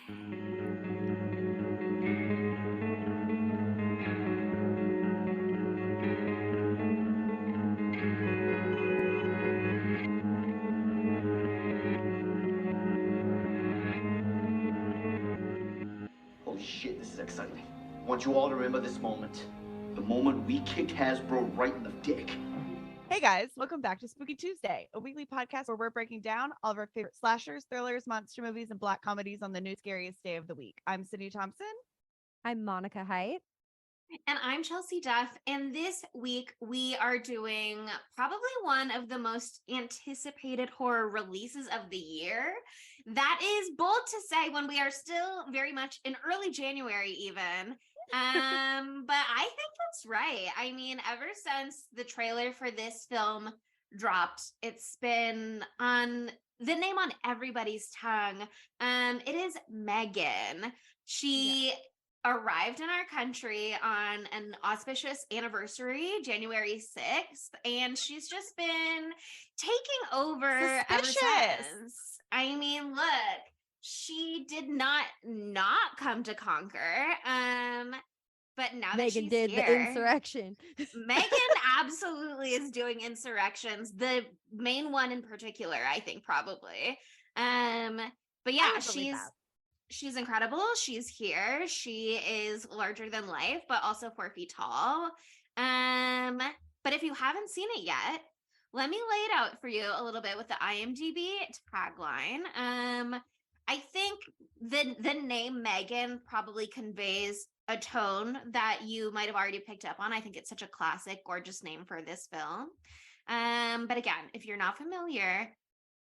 Holy shit, this is exciting. I want you all to remember this moment. The moment we kicked Hasbro right in the dick. Hey guys, welcome back to Spooky Tuesday, a weekly podcast where we're breaking down all of our favorite slashers, thrillers, monster movies, and black comedies on the new scariest day of the week. I'm Sydney Thompson. I'm Monica Height. And I'm Chelsea Duff. And this week we are doing probably one of the most anticipated horror releases of the year. That is bold to say when we are still very much in early January even. But I think that's right. I mean, ever since the trailer for this film dropped, it's been on the name on everybody's tongue. It is M3GAN. She arrived in our country on an auspicious anniversary, January 6th, and she's just been taking over ever since. I mean, look, she did not come to conquer. But now that M3GAN she's did here, the insurrection. M3GAN absolutely is doing insurrections. The main one in particular, I think, probably. But yeah, she's incredible. She's here. She is larger than life, but also 4 feet tall. But if you haven't seen it yet, let me lay it out for you a little bit with the IMDb tagline. I think the name M3GAN probably conveys a tone that you might have already picked up on. I think it's such a classic, gorgeous name for this film. But again, if you're not familiar,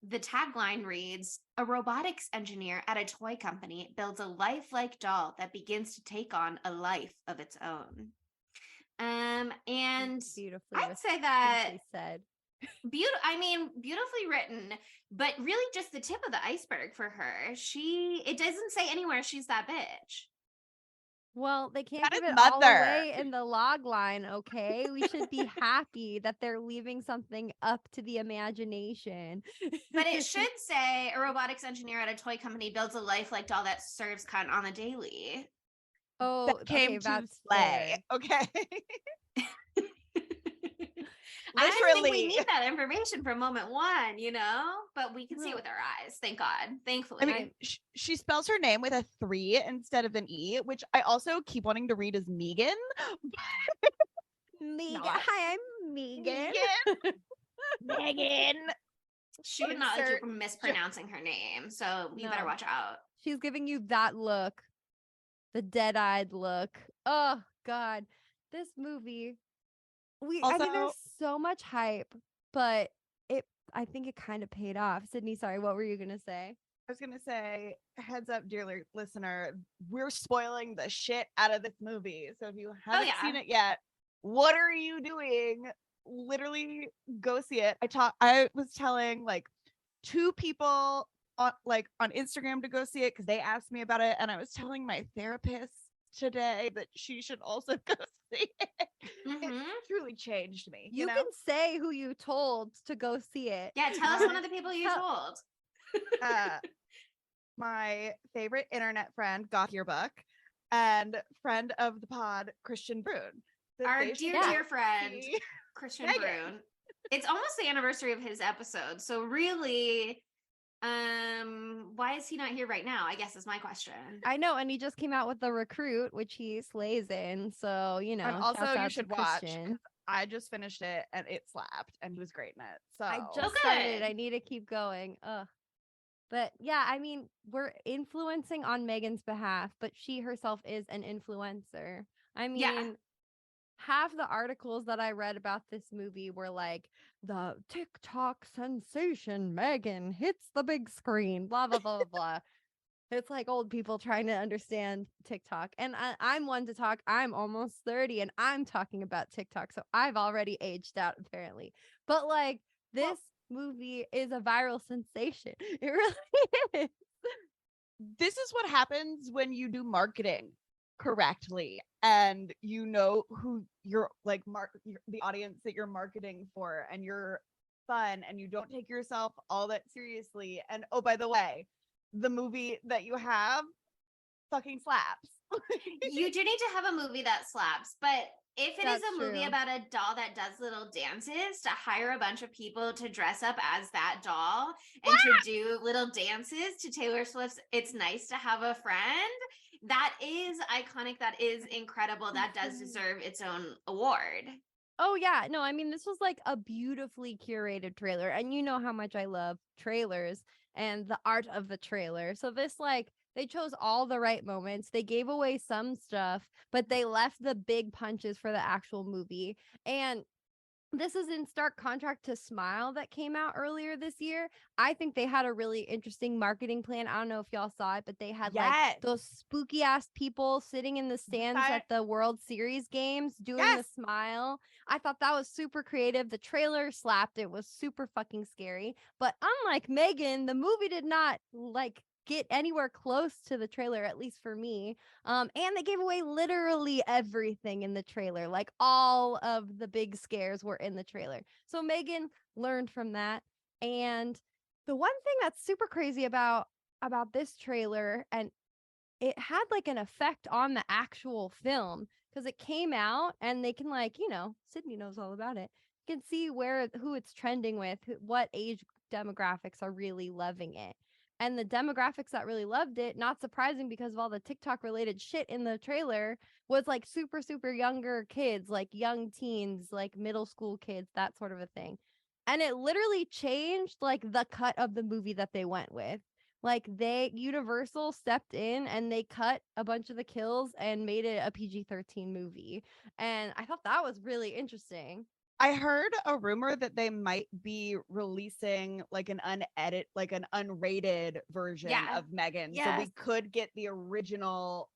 the tagline reads, "A robotics engineer at a toy company builds a lifelike doll that begins to take on a life of its own." And beautifully I'd say that said. Beautifully written, but really just the tip of the iceberg for her. It doesn't say anywhere she's that bitch. Well, they can't That give is it all mother. away in the log line, okay? We should be happy that they're leaving something up to the imagination. But it should say, "A robotics engineer at a toy company builds a lifelike doll that serves cunt on the daily." Oh, That came okay, to that's play. fair. Okay. I didn't think we Literally. need that information from moment one, but we can see it with our eyes. Thank God. Thankfully. I mean, she spells her name with a 3 instead of an E, which I also keep wanting to read as M3GAN. M3GAN. Hi, I'm M3GAN. M3GAN. She would not like you from mispronouncing her name, so you better watch out. She's giving you that look, the dead-eyed look. Oh God, this movie. I think there's so much hype, but I think it kind of paid off. Sydney, sorry, what were you gonna say? I was gonna say, heads up, dear listener, we're spoiling the shit out of this movie. So if you haven't seen it yet, what are you doing? Literally go see it. I was telling like 2 people on Instagram to go see it because they asked me about it, and I was telling my therapist today that she should also go see it. It truly changed me. You can say who you told to go see it. Yeah, tell us one of the people you told. My favorite internet friend, Goth Yearbook, and friend of the pod, Christian Brune. Our dear friend, Christian Brune. It's almost the anniversary of his episode. So really, why is he not here right now? I guess is my question. I know, and he just came out with The Recruit, which he slays in. So, And also you should watch. I just finished it and it slapped, and he was great in it. So I just started. I need to keep going. But yeah, I mean, we're influencing on M3GAN's behalf, but she herself is an influencer. I mean, half the articles that I read about this movie were like, the TikTok sensation M3GAN hits the big screen, blah, blah, blah, blah. It's like old people trying to understand TikTok. And I'm one to talk. I'm almost 30 and I'm talking about TikTok. So I've already aged out, apparently. But like this movie is a viral sensation. It really is. This is what happens when you do marketing correctly and you know who you're like the audience that you're marketing for, and you're fun and you don't take yourself all that seriously. And oh, by the way, the movie that you have fucking slaps. You do need to have a movie that slaps, but if it is That's a movie true. about a doll that does little dances, to hire a bunch of people to dress up as that doll and to do little dances to Taylor Swift's It's Nice to Have a Friend, that is iconic. That is incredible. That does deserve its own award. Oh yeah, no, I mean this was like a beautifully curated trailer, and you know how much I love trailers and the art of the trailer. So this like they chose all the right moments. They gave away some stuff, but they left the big punches for the actual movie. And this is in stark contrast to Smile that came out earlier this year. I think they had a really interesting marketing plan. I don't know if y'all saw it, but they had like those spooky ass people sitting in the stands at the World Series games doing the Smile. I thought that was super creative. The trailer slapped. It was super fucking scary. But unlike M3GAN, the movie did not like get anywhere close to the trailer, at least for me. And they gave away literally everything in the trailer. Like all of the big scares were in the trailer. So M3GAN learned from that. And the one thing that's super crazy about this trailer, and it had like an effect on the actual film, because it came out and they can like, Sydney knows all about it. You can see who it's trending with, what age demographics are really loving it. And the demographics that really loved it, not surprising because of all the TikTok related shit in the trailer, was like super, super younger kids, like young teens, like middle school kids, that sort of a thing. And it literally changed like the cut of the movie that they went with. Like Universal stepped in and they cut a bunch of the kills and made it a PG-13 movie. And I thought that was really interesting. I heard a rumor that they might be releasing like an unrated version of M3GAN, so we could get the original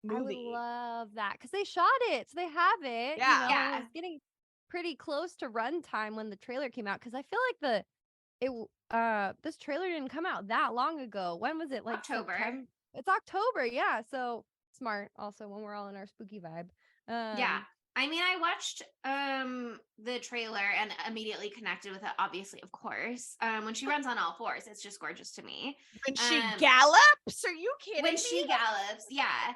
movie. I would love that because they shot it, so they have it. It was getting pretty close to runtime when the trailer came out, because I feel like this trailer didn't come out that long ago. When was it? Like October. It's October, yeah. So smart. Also, when we're all in our spooky vibe. I mean, I watched the trailer and immediately connected with it, obviously, of course. When she runs on all fours, it's just gorgeous to me. When she gallops? Are you kidding me? When she gallops, yeah.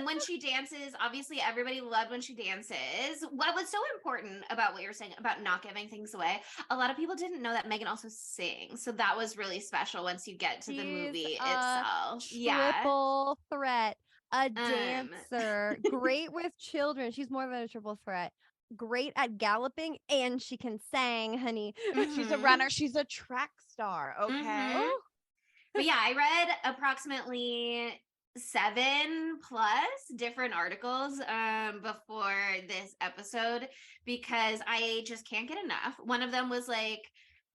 When she dances, obviously everybody loved when she dances. What was so important about what you were saying about not giving things away, a lot of people didn't know that M3GAN also sings. So that was really special once you get to the movie itself. Triple threat. A dancer, great with children. She's more than a triple threat. Great at galloping, and she can sing, honey. Mm-hmm. She's a runner. She's a track star. Okay. Mm-hmm. But yeah, I read approximately 7+ different articles before this episode because I just can't get enough. One of them was like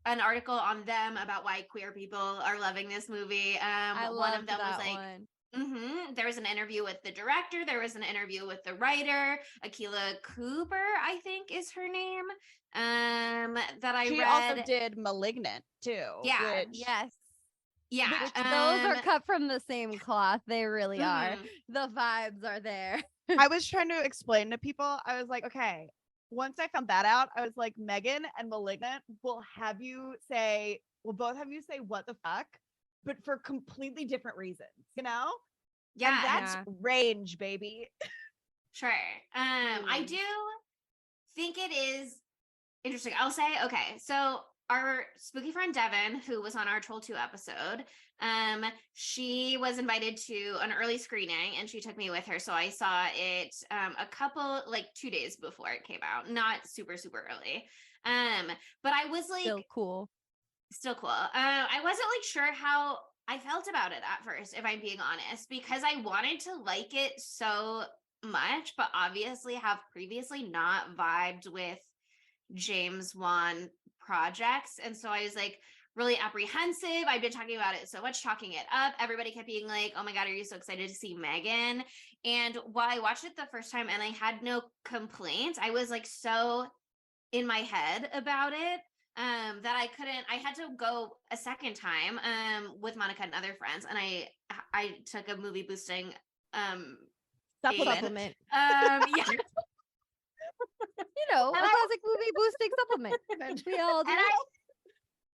an article on them about why queer people are loving this movie. One of them was like. There was an interview with the director. There was an interview with the writer, Akilah Cooper, I think is her name. That I read. She also did *Malignant* too. Yeah. Yes. Yeah. Those are cut from the same cloth. They really are. The vibes are there. I was trying to explain to people. I was like, okay. Once I found that out, I was like, M3GAN and *Malignant* will both have you say what the fuck, but for completely different reasons, Yeah, and that's range, baby. Sure. I do think it is interesting. I'll say, okay, so our spooky friend Devin, who was on our Troll 2 episode, she was invited to an early screening and she took me with her. So I saw it a couple, like 2 days before it came out, not super, super early. But I was like, still cool. I wasn't like sure how I felt about it at first, if I'm being honest, because I wanted to like it so much, but obviously have previously not vibed with James Wan projects. And so I was like really apprehensive. I've been talking about it so much, talking it up. Everybody kept being like, oh my God, are you so excited to see M3GAN? And while I watched it the first time and I had no complaints, I was like so in my head about it. That I had to go a second time with Monica and other friends, and I took a movie boosting supplement. Yeah. A classic movie boosting supplement. We all do.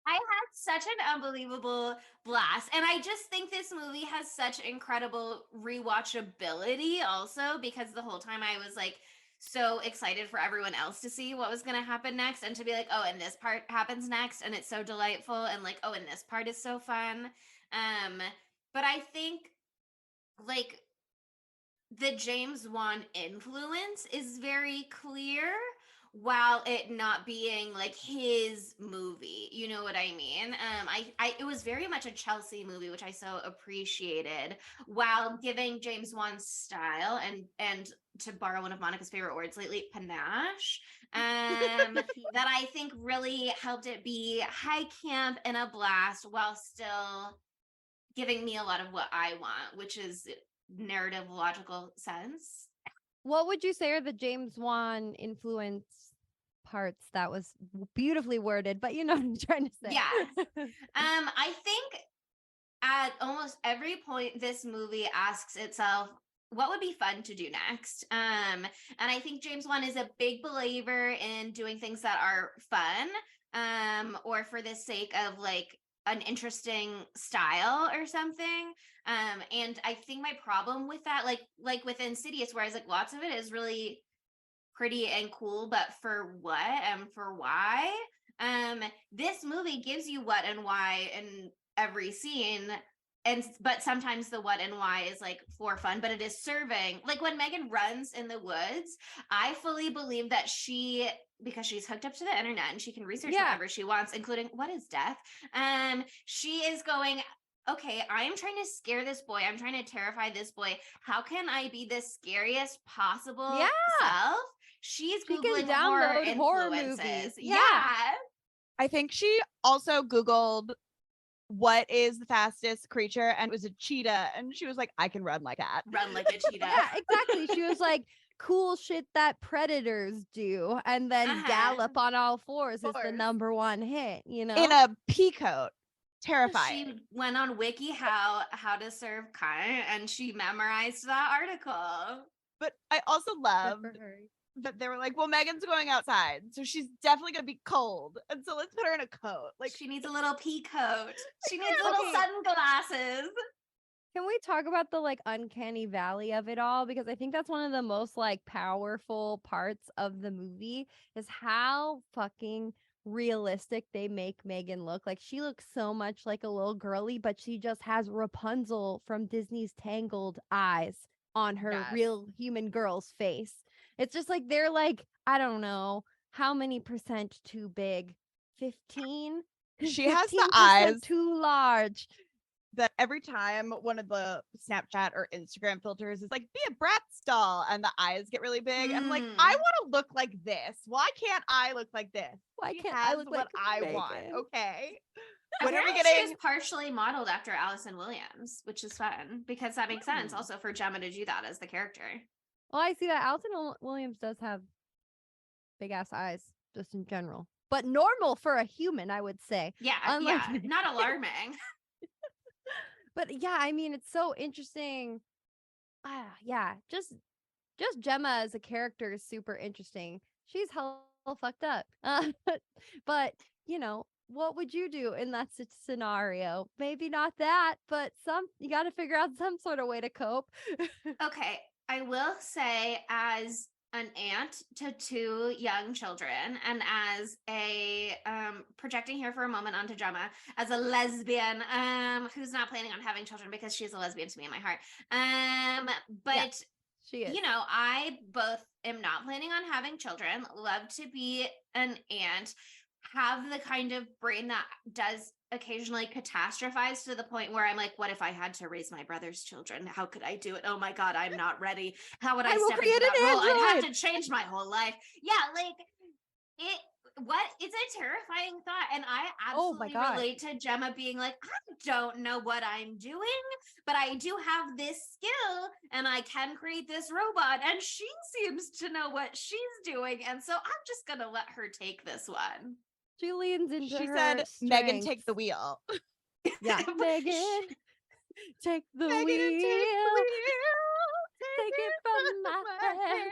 I had such an unbelievable blast. And I just think this movie has such incredible rewatchability also, because the whole time I was like so excited for everyone else to see what was going to happen next, and to be like, oh, and this part happens next, and it's so delightful, and like, oh, and this part is so fun. But I think like the James Wan influence is very clear, while it not being like his movie. You know what I mean? I it was very much a Chelsea movie, which I so appreciated, while giving James Wan's style and to borrow one of Monica's favorite words lately, panache. That I think really helped it be high camp and a blast, while still giving me a lot of what I want, which is narrative logical sense. What would you say are the James Wan influence parts? That was beautifully worded, but you know what I'm trying to say. Yes. I think at almost every point this movie asks itself, what would be fun to do next? And I think James Wan is a big believer in doing things that are fun, or for the sake of like an interesting style or something. And I think my problem with that, like with Insidious, whereas like lots of it is really pretty and cool, but for what and for why? This movie gives you what and why in every scene, but sometimes the what and why is like for fun, but it is serving. Like when M3GAN runs in the woods, I fully believe that she, because she's hooked up to the internet and she can research whatever she wants, including what is death. She is going, okay, I am trying to scare this boy. I'm trying to terrify this boy. How can I be the scariest possible self? She's Googling horror movies. Yeah. I think she also Googled what is the fastest creature, and it was a cheetah, and she was like, I can run like that. Run like a cheetah. Yeah, exactly. She was like, cool shit that predators do, and then gallop on all fours is the number one hit, you know? In a pea coat. Terrifying. She went on Wiki how to serve cunt, and she memorized that article. But I also love that they were like, well, M3GAN's going outside, so she's definitely gonna be cold, and so let's put her in a coat. Like, she needs a little pea coat. She needs little sunglasses. Can we talk about the like uncanny valley of it all? Because I think that's one of the most like powerful parts of the movie, is how fucking realistic they make M3GAN look. Like, she looks so much like a little girly, but she just has Rapunzel from Disney's Tangled eyes on her real human girl's face. It's just like they're like, I don't know how many percent too big. 15? She has the eyes too large. That every time one of the Snapchat or Instagram filters is like, be a Bratz doll, and the eyes get really big. I'm like, I want to look like this. Why can't I look like this? Why can't I look what like I want? Okay. When are we getting? She was partially modeled after Allison Williams, which is fun because that makes sense also for Gemma to do that as the character. Well, I see that Allison Williams does have big ass eyes just in general, but normal for a human, I would say. Yeah, not alarming. But yeah, I mean, it's so interesting. Yeah, just Gemma as a character is super interesting. She's hell fucked up. But you know, what would you do in that scenario? Maybe not that, but you got to figure out some sort of way to cope. Okay, I will say, as an aunt to 2 young children, and as a projecting here for a moment onto Gemma, as a lesbian who's not planning on having children, because she's a lesbian to me in my heart. But she is. You know, I both am not planning on having children, love to be an aunt, have the kind of brain that does occasionally catastrophize to the point where I'm like, what if I had to raise my brother's children? How could I do it? Oh my God, I'm not ready. How would I step into that role? I'd have to change my whole life. Yeah, like it's a terrifying thought. And I absolutely relate to Gemma being like, I don't know what I'm doing, but I do have this skill and I can create this robot, and she seems to know what she's doing. And so I'm just gonna let her take this one. She leans into She her said, strengths. M3GAN, take the wheel. Yeah. M3GAN, take the wheel. Take it from my hands.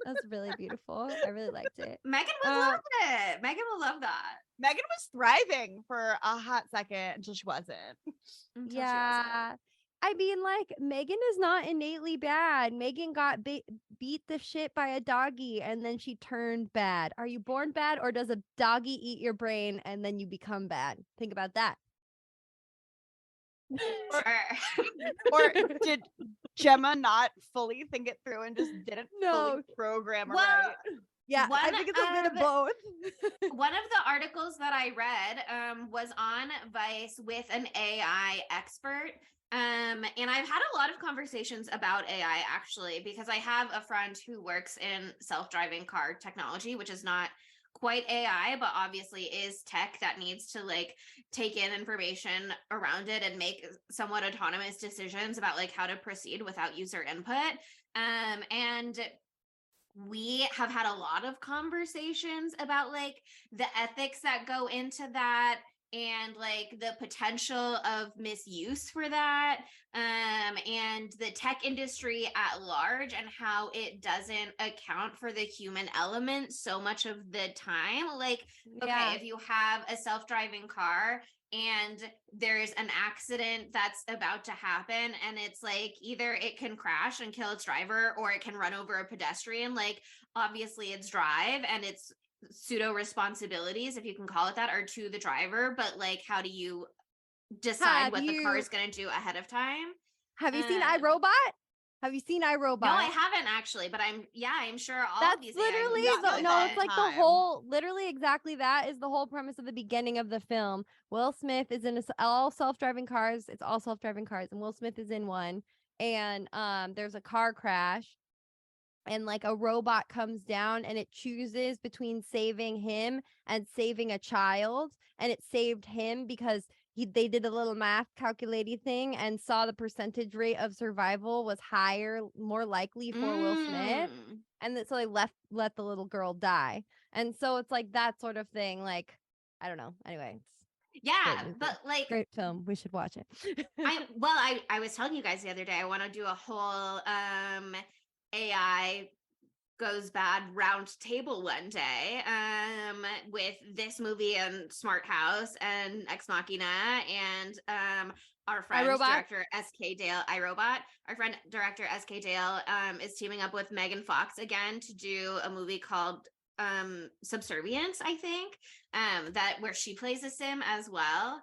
That's really beautiful. I really liked it. Megan would love it. Megan will love that. Megan was thriving for a hot second until she wasn't. Yeah. I mean, like, Megan is not innately bad. Megan got beat the shit by a doggy and then she turned bad. Are you born bad, or does a doggy eat your brain and then you become bad? Think about that. Or did Gemma not fully think it through and just didn't fully program her right? Yeah, I think it's a bit of both. One of the articles that I read was on Vice with an AI expert. And I've had a lot of conversations about AI actually, because I have a friend who works in self-driving car technology, which is not quite AI, but obviously is tech that needs to like take in information around it and make somewhat autonomous decisions about like how to proceed without user input. And we have had a lot of conversations about like the ethics that go into that and like the potential of misuse for that, and the tech industry at large and how it doesn't account for the human element so much of the time. Like, okay, if you have a self-driving car and there's an accident that's about to happen and it's like either it can crash and kill its driver or it can run over a pedestrian, like obviously its drive and its pseudo responsibilities, if you can call it that, are to the driver, but like how do you decide what the car is going to do ahead of time? Have you seen iRobot? Have you seen iRobot? No, I haven't actually, but I'm sure all that's of these literally it's like the whole, literally exactly that is the whole premise of the beginning of the film. Will Smith is in all self-driving cars. It's all self-driving cars, and Will Smith is in one. And there's a car crash, and like a robot comes down, and it chooses between saving him and saving a child, and it saved him because they did a little math calculating thing and saw the percentage rate of survival was higher, more likely for Will Smith. And so they let the little girl die. And so it's like that sort of thing. Like, I don't know. Anyway. But like great film. We should watch it. I was telling you guys the other day, I want to do a whole AI goes bad round table one day with this movie and Smart House and Ex Machina and our friend director SK Dale, iRobot. Our friend director SK Dale is teaming up with Megan Fox again to do a movie called Subservience, I think, that where she plays a sim as well.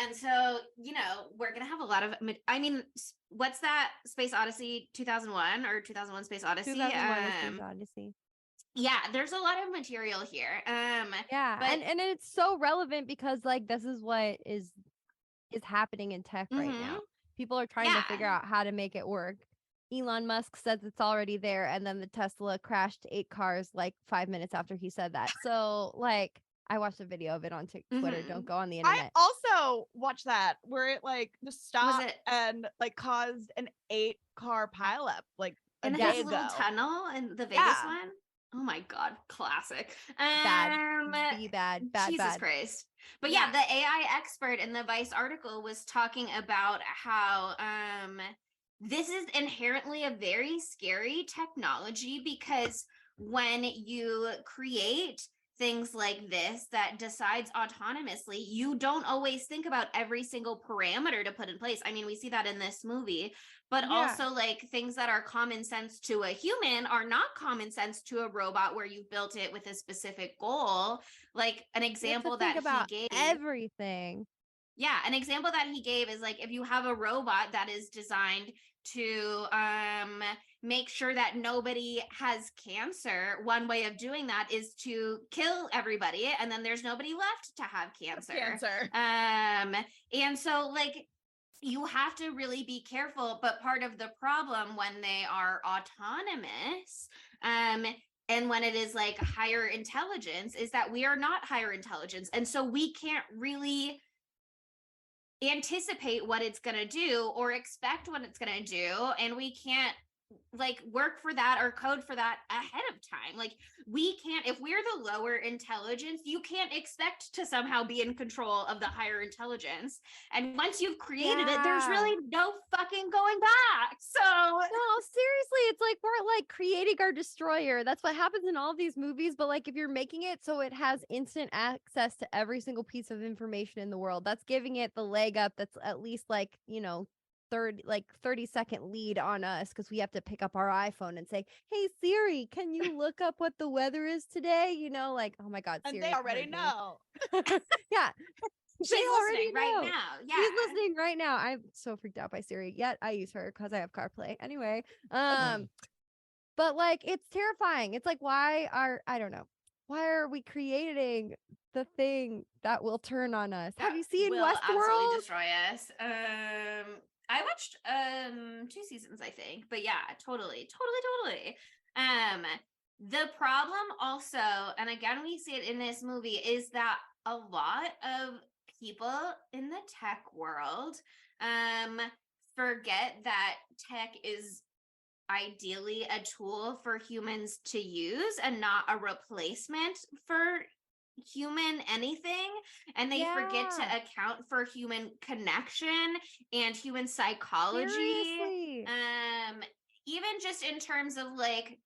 And so, you know, we're going to have a lot of, I mean, what's that, Space Odyssey 2001 or 2001 Space Odyssey? 2001 Space Odyssey. Yeah, there's a lot of material here. Yeah, but, and it's so relevant because like this is what is happening in tech right now. People are trying to figure out how to make it work. Elon Musk says it's already there, and then the Tesla crashed 8 cars like 5 minutes after he said that. So like, I watched a video of it on Twitter. Don't go on the internet. I also watched that where it like just stopped and like caused an 8-car pileup like a day ago. Little tunnel in the Vegas one. Oh my God, classic. Bad. Jesus Christ. But yeah, the AI expert in the Vice article was talking about how this is inherently a very scary technology because when you create things like this that decides autonomously, you don't always think about every single parameter to put in place. I mean, we see that in this movie, but also like things that are common sense to a human are not common sense to a robot where you've built it with a specific goal. Like an example that he gave. Everything. Yeah, an example that he gave is like if you have a robot that is designed to make sure that nobody has cancer, one way of doing that is to kill everybody and then there's nobody left to have cancer. And so like you have to really be careful, but part of the problem when they are autonomous and when it is like higher intelligence is that we are not higher intelligence, and so we can't really anticipate what it's going to do or expect what it's going to do, and we can't like work for that or code for that ahead of time. Like we can't, if we're the lower intelligence, you can't expect to somehow be in control of the higher intelligence. And once you've created it, there's really no fucking going back. So no, seriously, it's like we're like creating our destroyer. That's what happens in all of these movies. But like if you're making it so it has instant access to every single piece of information in the world, that's giving it the leg up. That's at least like, 30-second lead on us, because we have to pick up our iPhone and say, hey Siri, can you look up what the weather is today? Like, oh my god, Siri, and they already know. Yeah. She's listening right now. Yeah. She's listening right now. I'm so freaked out by Siri, yet I use her because I have CarPlay. Anyway, but like it's terrifying. It's like, I don't know. Why are we creating the thing that will turn on us? Have you seen will Westworld? Absolutely destroy us. I watched 2 seasons, I think, but yeah, totally. The problem also, and again we see it in this movie, is that a lot of people in the tech world forget that tech is ideally a tool for humans to use and not a replacement for human anything, and they forget to account for human connection and human psychology. Seriously. Even just in terms of like,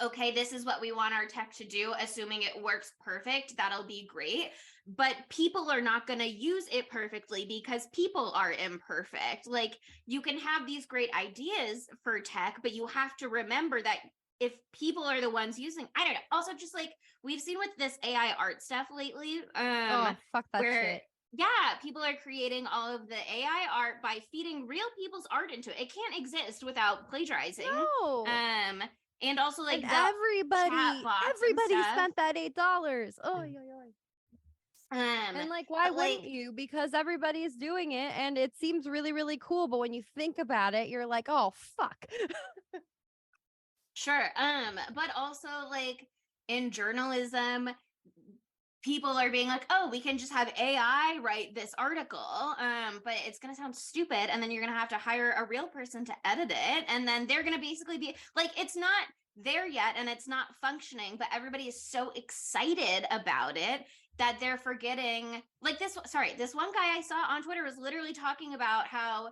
okay, this is what we want our tech to do, assuming it works perfect, that'll be great. But people are not going to use it perfectly because people are imperfect. Like you can have these great ideas for tech, but you have to remember that if people are the ones using, I don't know. Also, just like we've seen with this AI art stuff lately, oh, fuck that shit. Yeah, people are creating all of the AI art by feeding real people's art into it. It can't exist without plagiarizing. No. And also like everybody spent that $8. Oh, and like, why wouldn't you? Because everybody's doing it and it seems really, really cool. But when you think about it, you're like, oh, fuck. Sure. But also like in journalism, people are being like, oh, we can just have AI write this article. But it's gonna sound stupid, and then you're gonna have to hire a real person to edit it, and then they're gonna basically be like, it's not there yet and it's not functioning, but everybody is so excited about it that they're forgetting like this one guy I saw on Twitter was literally talking about how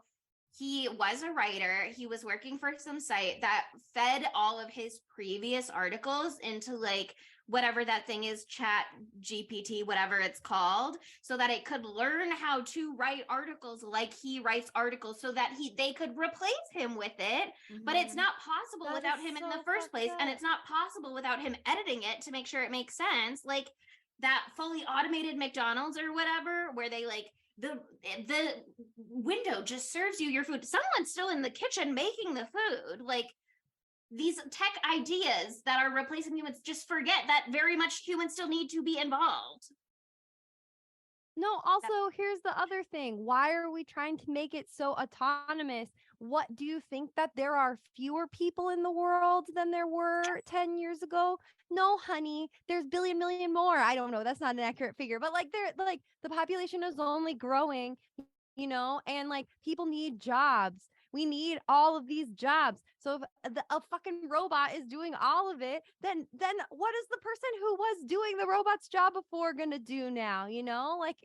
he was a writer. He was working for some site that fed all of his previous articles into like whatever that thing is, Chat GPT, whatever it's called, so that it could learn how to write articles like he writes articles, so that they could replace him with it. Mm-hmm. But it's not possible without him in the first place. And it's not possible without him editing it to make sure it makes sense. Like that fully automated McDonald's or whatever, where they like, the window just serves you your food. Someone's still in the kitchen making the food. Like these tech ideas that are replacing humans, just forget that very much humans still need to be involved. No, also, here's the other thing. Why are we trying to make it so autonomous? What do you think, that there are fewer people in the world than there were 10 years ago? No, honey, there's million more. I don't know. That's not an accurate figure, but like the population is only growing, and like people need jobs. We need all of these jobs. So if a fucking robot is doing all of it, then what is the person who was doing the robot's job before gonna do now? Like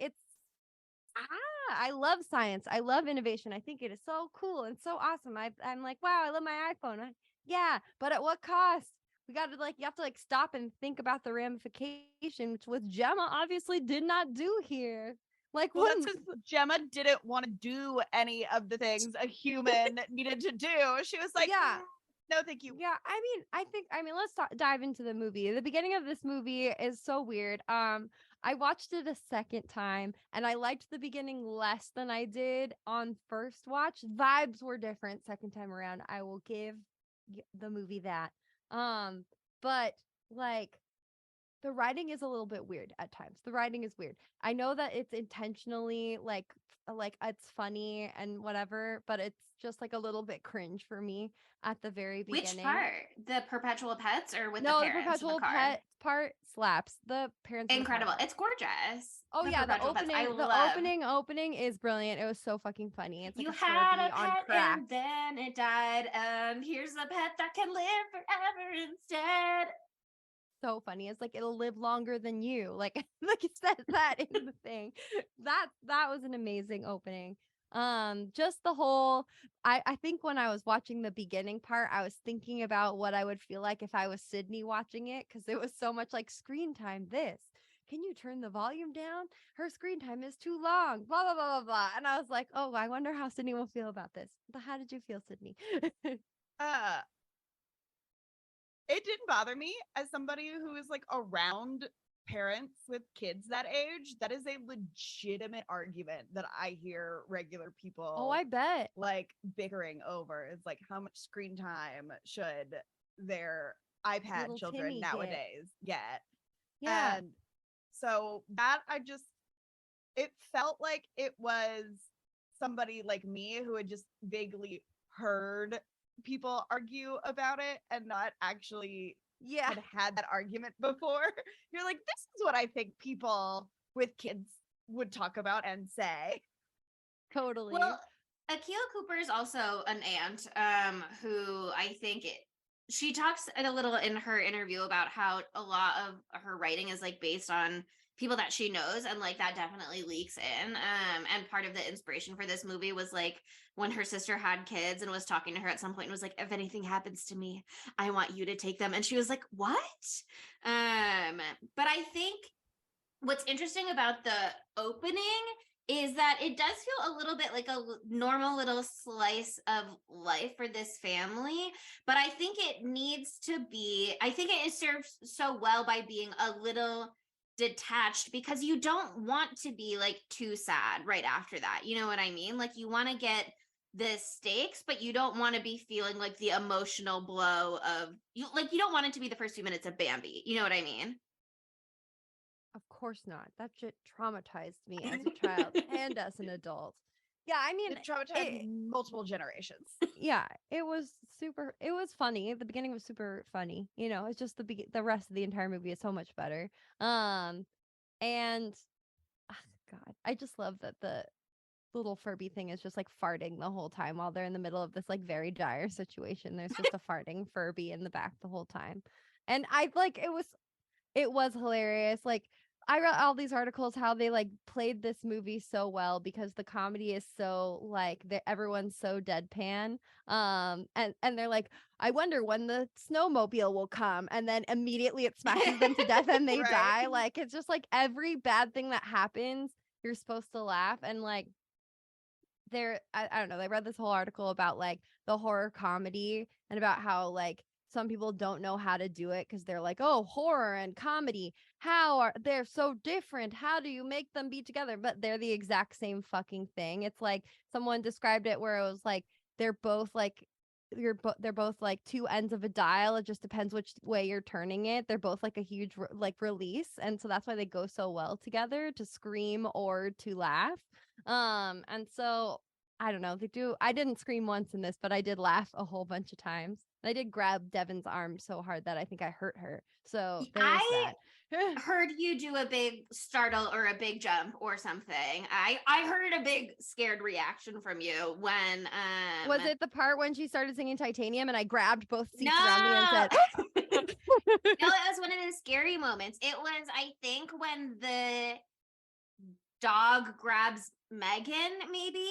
I love science. I love innovation. I think it is so cool and so awesome. I'm like, wow, I love my iPhone. Yeah, but at what cost? We got to you have to stop and think about the ramifications, which Gemma obviously did not do here. Well, that's because Gemma didn't want to do any of the things a human needed to do. She was like, yeah, no, thank you. Yeah, I mean, let's dive into the movie. The beginning of this movie is so weird. I watched it a second time and I liked the beginning less than I did on first watch. Vibes were different second time around. I will give the movie that. But like the writing is a little bit weird at times. The writing is weird. I know that it's intentionally like it's funny and whatever, but it's just like a little bit cringe for me at the very beginning. Which part? The perpetual pets or with no, the parents perpetual in the car? pet part slaps. The parents incredible. It's gorgeous. Oh yeah, the opening is brilliant. It was so fucking funny. It's like you a had a Slurpee on pet crack. and then it died. Here's a pet that can live forever instead. So funny. It's like it'll live longer than you. Like it says that in the thing. That was an amazing opening. Just the whole I think when I was watching the beginning part, I was thinking about what I would feel like if I was Sydney watching it, because it was so much like screen time. Can you turn the volume down? Her screen time is too long. Blah blah blah blah blah. And I was like, oh, I wonder how Sydney will feel about this. But how did you feel, Sydney? It didn't bother me as somebody who is like around parents with kids that age. That is a legitimate argument that I hear regular people. Oh, I bet. Like bickering over is like how much screen time should their iPad Little children Timmy nowadays get? Yeah. And so that it felt like it was somebody like me who had just vaguely heard people argue about it and not actually had that argument before. You're like, this is what I think people with kids would talk about and say. Totally. Well, Akila Cooper is also an aunt who I think she talks a little in her interview about how a lot of her writing is like based on people that she knows, and like that definitely leaks in. And part of the inspiration for this movie was like when her sister had kids and was talking to her at some point and was like, if anything happens to me, I want you to take them. And she was like, what? But I think what's interesting about the opening is that it does feel a little bit like a normal little slice of life for this family, but I think it needs to be, I think it is served so well by being a little detached, because you don't want to be like too sad right after that. You know what I mean? Like you want to get the stakes, but you don't want to be feeling like the emotional blow of you. Like you don't want it to be the first few minutes of Bambi. You know what I mean? Of course not. That shit traumatized me as a child and as an adult. Yeah, I mean, it traumatized multiple generations. Yeah, it was funny. The beginning was super funny. You know, it's just the rest of the entire movie is so much better. And God, I just love that the little Furby thing is just like farting the whole time while they're in the middle of this like very dire situation. There's just a farting Furby in the back the whole time. And I like it was hilarious. Like I read all these articles how they like played this movie so well because the comedy is so like everyone's so deadpan. And they're like, I wonder when the snowmobile will come, and then immediately it smashes them to death and they Right. die. Like it's just like every bad thing that happens, you're supposed to laugh. And like I don't know, they read this whole article about like the horror comedy and about how like some people don't know how to do it because they're like, oh, horror and comedy, they're so different, how do you make them be together? But they're the exact same fucking thing. It's like someone described it where it was like they're both like they're both like two ends of a dial. It just depends which way you're turning it. They're both like a huge like release, and so that's why they go so well together, to scream or to laugh. And so I don't know, I didn't scream once in this, but I did laugh a whole bunch of times. I did grab Devin's arm so hard that I think I hurt her. So I heard you do a big startle or a big jump or something. I heard a big scared reaction from you when was it the part when she started singing Titanium and I grabbed both seats around me and said no, it was one of the scary moments. It was, I think, when the dog grabs Megan, maybe,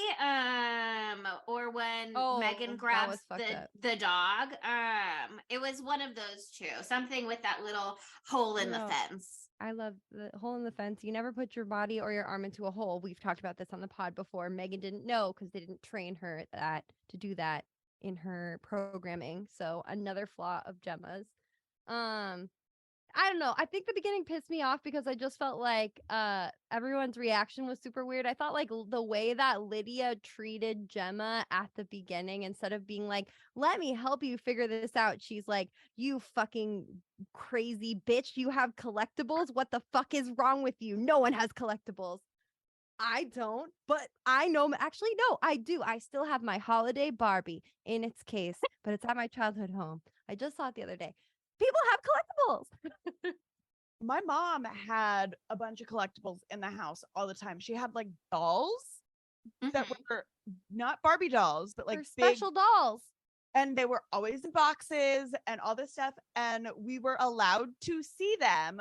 or when Megan grabs the dog. It was one of those two. Something with that little hole in the fence. I love the hole in the fence. You never put your body or your arm into a hole. We've talked about this on the pod before. Megan didn't know because they didn't train her to do that in her programming. So another flaw of Gemma's. I don't know. I think the beginning pissed me off because I just felt like everyone's reaction was super weird. I thought like the way that Lydia treated Gemma at the beginning, instead of being like, let me help you figure this out, she's like, you fucking crazy bitch, you have collectibles? What the fuck is wrong with you? No one has collectibles. I don't, but I know. Actually, no, I do. I still have my holiday Barbie in its case, but it's at my childhood home. I just saw it the other day. People have collectibles. My mom had a bunch of collectibles in the house all the time. She had like dolls that were not Barbie dolls, but like they're special dolls. And they were always in boxes and all this stuff. And we were allowed to see them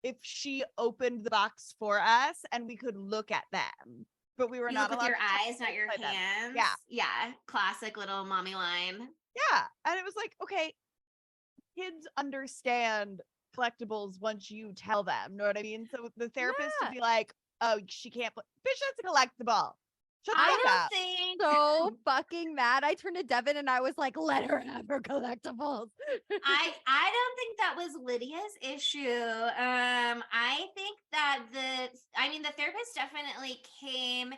if she opened the box for us and we could look at them. But we were not look allowed with your to eyes, not your hands. Yeah. Yeah. Classic little mommy line. Yeah. And it was like, okay, kids understand collectibles once you tell them. Know what I mean? So the therapist would be like, oh, she can't play. Bitch, that's a collectible. Shut the fuck up. So fucking mad. I turned to Devin and I was like, let her have her collectibles. I don't think that was Lydia's issue. I think that the therapist definitely came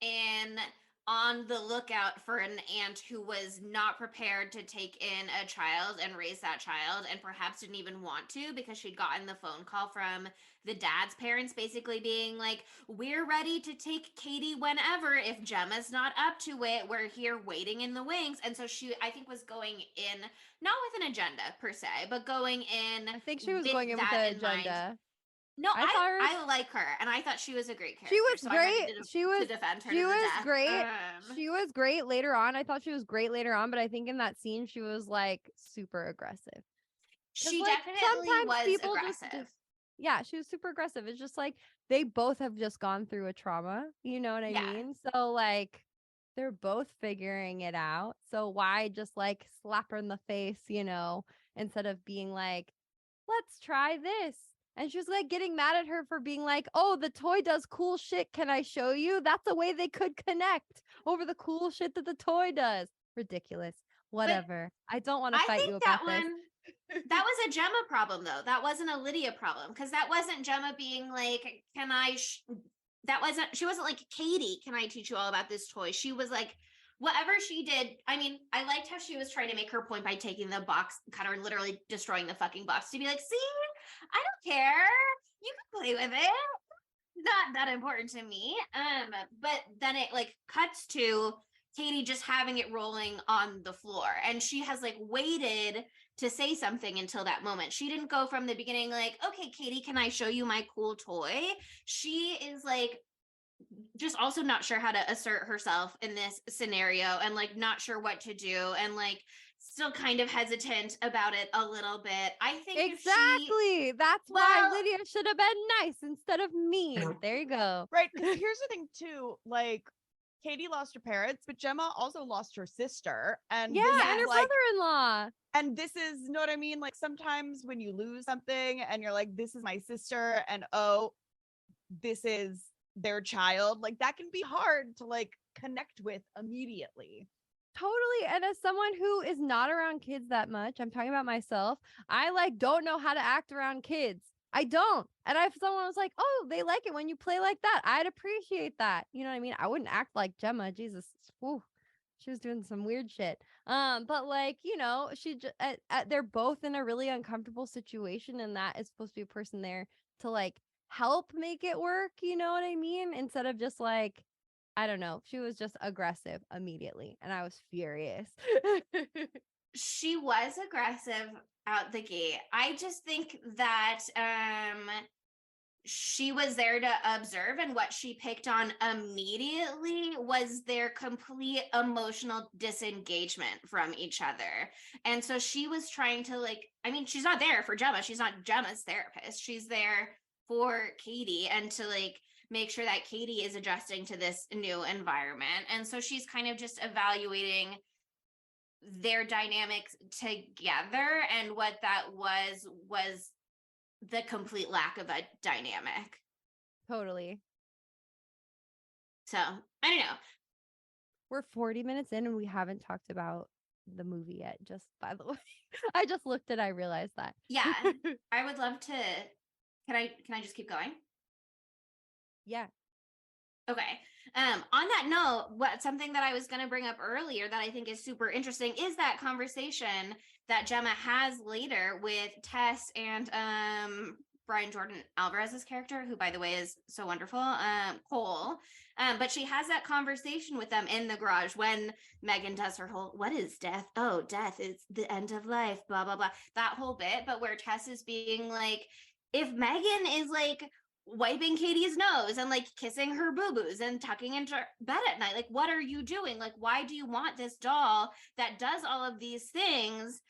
in on the lookout for an aunt who was not prepared to take in a child and raise that child, and perhaps didn't even want to, because she'd gotten the phone call from the dad's parents basically being like, we're ready to take Katie whenever. If Gemma's not up to it, we're here waiting in the wings. And so she, I think, was going in not with an agenda per se, but going in. I think she was going in with an agenda. Mind. No, I like her, and I thought she was a great character. She was great. She was to defend her. She was great. She was great later on. I thought she was great later on, but I think in that scene she was like super aggressive. She like, definitely was aggressive. Yeah, she was super aggressive. It's just like they both have just gone through a trauma. You know what I mean? So like they're both figuring it out. So why just like slap her in the face, you know, instead of being like, let's try this. And she was like getting mad at her for being like, oh, the toy does cool shit. Can I show you? That's a way they could connect over the cool shit that the toy does. Ridiculous. Whatever. But I don't want to fight you about this. That was a Gemma problem, though. That wasn't a Lydia problem, because that wasn't Gemma being like, can I? She wasn't like, Katie, can I teach you all about this toy? She was like, whatever she did. I mean, I liked how she was trying to make her point by taking the box, kind of literally destroying the fucking box, to be like, see, I don't care. You can play with it. Not that important to me. But then it like cuts to Katie just having it rolling on the floor, and she has like waited to say something until that moment. She didn't go from the beginning like, okay, Katie, can I show you my cool toy? She is like just also not sure how to assert herself in this scenario, and like not sure what to do, and like still kind of hesitant about it a little bit. I think exactly. That's why Lydia should have been nice instead of mean. There you go. Right. Because here's the thing too, like Katie lost her parents, but Gemma also lost her sister. And and her brother-in-law. And this is, you know what I mean? Like sometimes when you lose something and you're like, this is my sister, and oh, this is their child, like that can be hard to like connect with immediately. Totally. And as someone who is not around kids that much, I'm talking about myself, I like don't know how to act around kids. I don't. And if someone was like, oh, they like it when you play like that, I'd appreciate that. You know what I mean? I wouldn't act like Gemma. Jesus. Whew. She was doing some weird shit. But like, you know, they're both in a really uncomfortable situation, and that is supposed to be a person there to like help make it work. You know what I mean? Instead of just like, I don't know. She was just aggressive immediately, and I was furious. She was aggressive out the gate. I just think that she was there to observe, and what she picked on immediately was their complete emotional disengagement from each other. And so she was trying to like, I mean, she's not there for Gemma. She's not Gemma's therapist. She's there for Katie, and to like make sure that Katie is adjusting to this new environment. And so she's kind of just evaluating their dynamics together, and what that was the complete lack of a dynamic. Totally. So I don't know. We're 40 minutes in and we haven't talked about the movie yet, just by the way. I just looked and I realized that. Yeah. I would love to. Can I just keep going? Yeah. Okay. On that note, something that I was going to bring up earlier that I think is super interesting is that conversation that Gemma has later with Tess and Brian Jordan Alvarez's character, who by the way is so wonderful, Cole. But she has that conversation with them in the garage when M3GAN does her whole, what is death? Oh, death is the end of life, blah, blah, blah. That whole bit, but where Tess is being like, if M3GAN is like wiping Katie's nose and like kissing her boo-boos and tucking into bed at night, like what are you doing? Like why do you want this doll that does all of these things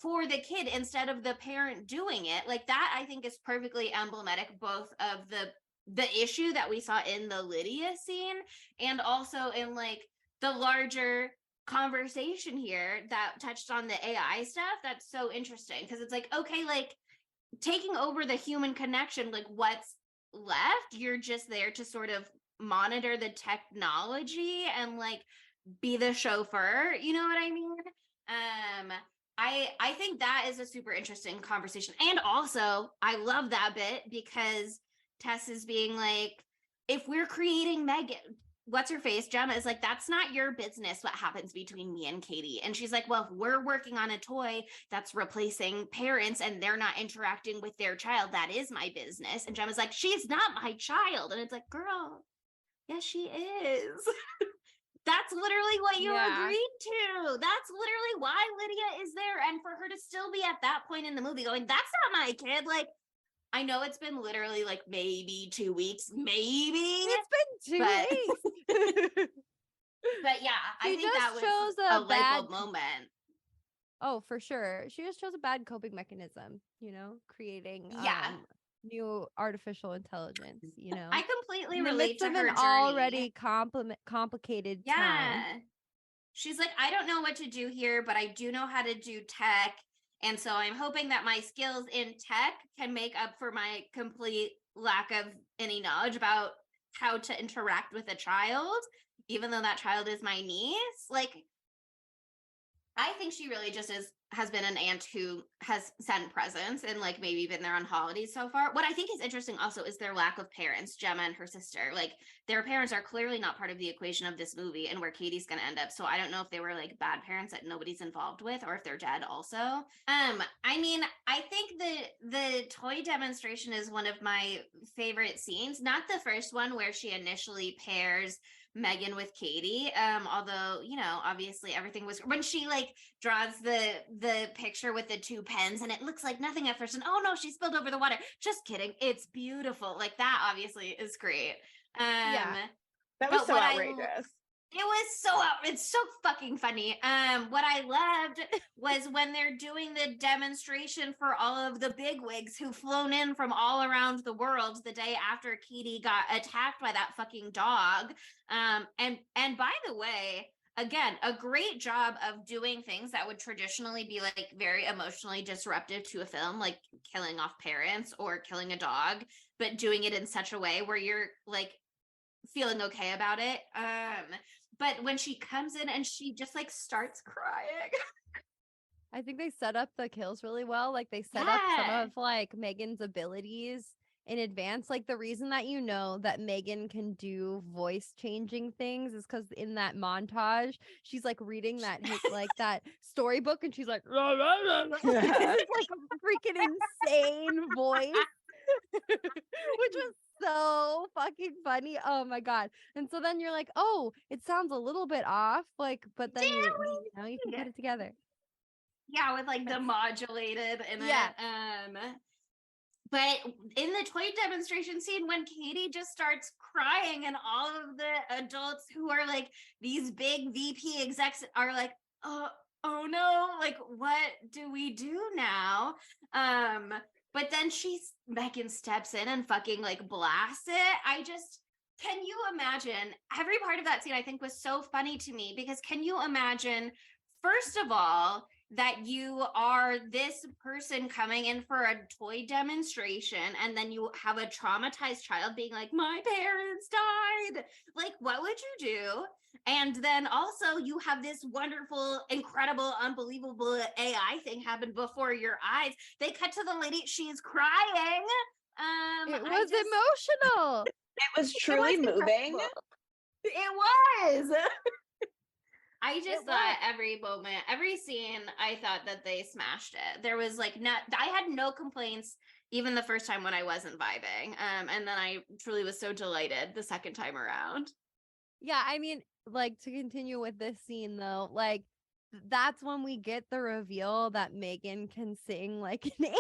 for the kid instead of the parent doing it? Like that I think is perfectly emblematic both of the issue that we saw in the Lydia scene and also in like the larger conversation here that touched on the AI stuff. That's so interesting because it's like, okay, like taking over the human connection, like what's left? You're just there to sort of monitor the technology and like be the chauffeur, you know what I mean? I think that is a super interesting conversation. And also I love that bit because Tess is being like, if we're creating M3GAN, what's her face? Gemma is like, that's not your business what happens between me and Katie. And she's like, well, if we're working on a toy that's replacing parents and they're not interacting with their child, that is my business. And Gemma's like, she's not my child. And it's like, girl, yes, she is. That's literally what you agreed to. That's literally why Lydia is there. And for her to still be at that point in the movie going, that's not my kid. Like, I know it's been literally like maybe 2 weeks, maybe. It's been 2 weeks. But yeah, I think that was a light bulb moment. Oh, for sure. She just chose a bad coping mechanism, creating new artificial intelligence, I completely relate to her journey. Already complicated time. She's like, I don't know what to do here, but I do know how to do tech. And so I'm hoping that my skills in tech can make up for my complete lack of any knowledge about how to interact with a child, even though that child is my niece. Like, I think she really just has been an aunt who has sent presents and like maybe been there on holidays so far. What I think is interesting also is their lack of parents, Gemma and her sister. Like their parents are clearly not part of the equation of this movie and where Katie's going to end up. So I don't know if they were like bad parents that nobody's involved with or if they're dead also. I mean, I think the toy demonstration is one of my favorite scenes, not the first one where she initially pairs M3GAN with Katie, although obviously everything was when she like draws the picture with the 2 pens and it looks like nothing at first and oh no, she spilled over the water, just kidding, it's beautiful. Like that obviously is great. That was so outrageous. It's so fucking funny. What I loved was when they're doing the demonstration for all of the bigwigs who've flown in from all around the world the day after Katie got attacked by that fucking dog. And by the way, again, a great job of doing things that would traditionally be like very emotionally disruptive to a film, like killing off parents or killing a dog, but doing it in such a way where you're like feeling okay about it. But when she comes in and she just like starts crying. I think they set up the kills really well. Like they set up some of like M3GAN's abilities in advance. Like the reason that that M3GAN can do voice changing things is because in that montage, she's like reading that like that storybook and she's like, like a freaking insane voice. Which was so fucking funny. Oh my god. And so then you're like, oh, it sounds a little bit off, like, but then you can put it together. Yeah, with like the modulated in it. But in the toy demonstration scene, when Katie just starts crying and all of the adults who are like these big VP execs are like, oh no, like what do we do now? But then M3GAN steps in and fucking like blasts it. Can you imagine? Every part of that scene I think was so funny to me because can you imagine, first of all, that you are this person coming in for a toy demonstration and then you have a traumatized child being like, my parents died. Like, what would you do? And then also you have this wonderful, incredible, unbelievable AI thing happen before your eyes. They cut to the lady, she's crying. It was emotional. It was truly moving. It was. I just thought every moment, every scene, I thought that they smashed it. There was like I had no complaints even the first time when I wasn't vibing. And then I truly was so delighted the second time around. Yeah, I mean, like to continue with this scene though, like that's when we get the reveal that M3GAN can sing like an angel.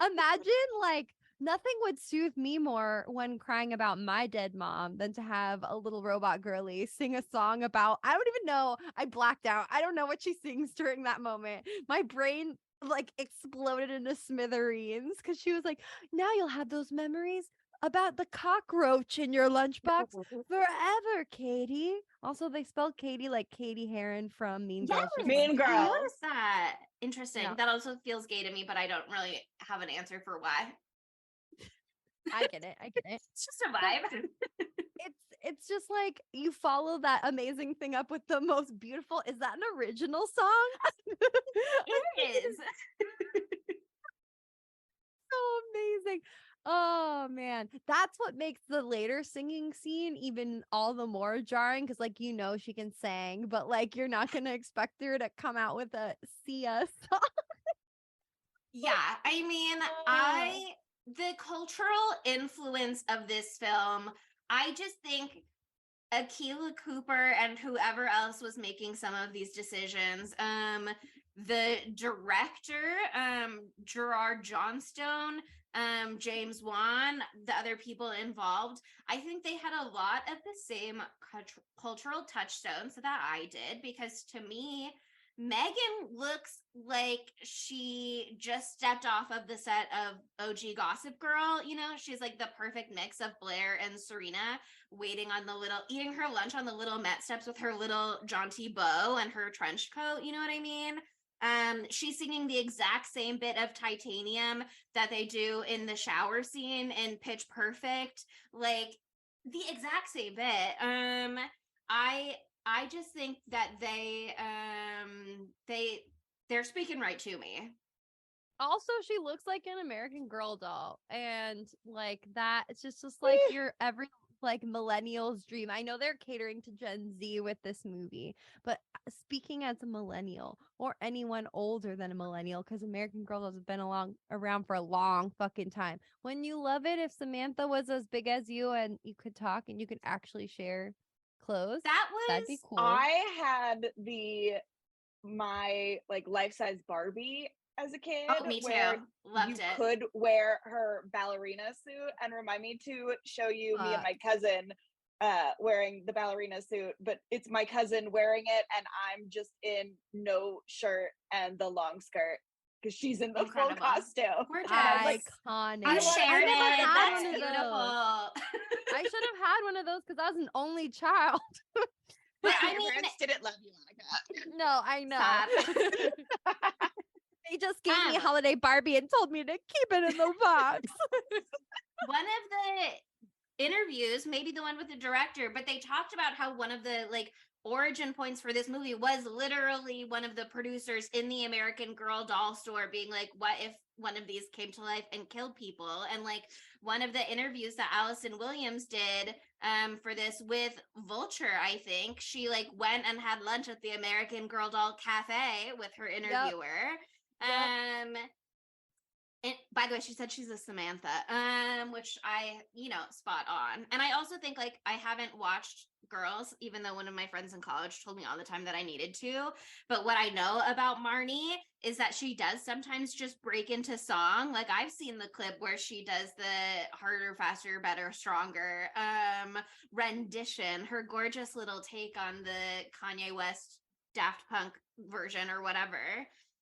Imagine like nothing would soothe me more when crying about my dead mom than to have a little robot girly sing a song about, I don't even know. I blacked out. I don't know what she sings during that moment. My brain like exploded into smithereens because she was like, now you'll have those memories about the cockroach in your lunchbox forever, Katie. Also, they spelled Katie like Katie Heron from Mean Girls. Mean Girls. I noticed that. Interesting. Yeah. That also feels gay to me, but I don't really have an answer for why. I get it. It's just a vibe. It's just like you follow that amazing thing up with the most beautiful. Is that an original song? It is. So amazing. Oh man, that's what makes the later singing scene even all the more jarring because, like, she can sing, but like you're not gonna expect her to come out with a Sia song. Yeah, I mean, the cultural influence of this film, I just think Akilah Cooper and whoever else was making some of these decisions, the director, Gerard Johnstone, James Wan, the other people involved, I think they had a lot of the same cultural touchstones that I did, because to me, M3GAN looks like she just stepped off of the set of OG Gossip Girl. She's like the perfect mix of Blair and Serena, eating her lunch on the little Met steps with her little jaunty bow and her trench coat. You know what I mean? She's singing the exact same bit of Titanium that they do in the shower scene in Pitch Perfect, like the exact same bit. I just think that they're speaking right to me. Also, she looks like an American Girl doll, and like that, it's just like your every like millennial's dream. I know they're catering to Gen Z with this movie, but speaking as a millennial or anyone older than a millennial, because American Girl has been around for a long fucking time. Wouldn't you love it if Samantha was as big as you and you could talk and you could actually share clothes? That'd be cool. I had my like life-size Barbie as a kid. Oh, me too. Loved it. You could wear her ballerina suit, and remind me to show you me and my cousin wearing the ballerina suit, but it's my cousin wearing it and I'm just in no shirt and the long skirt because she's in the full costume. Iconic. I'm sharing it. That's beautiful. I should have had one of those because I was an only child. But I mean, parents didn't love you, Monica. No, I know. They just gave me Holiday Barbie and told me to keep it in the box. One of the interviews, maybe the one with the director, but they talked about how one of the like origin points for this movie was literally one of the producers in the American Girl doll store being like, what if one of these came to life and killed people? And like one of the interviews that Allison Williams did for this with Vulture, I think she like went and had lunch at the American Girl doll cafe with her interviewer. Yep. And by the way, she said she's a Samantha, which I, spot on. And I also think like I haven't watched Girls, even though one of my friends in college told me all the time that I needed to. But what I know about Marnie is that she does sometimes just break into song. Like I've seen the clip where she does the harder, faster, better, stronger rendition, her gorgeous little take on the Kanye West Daft Punk version or whatever.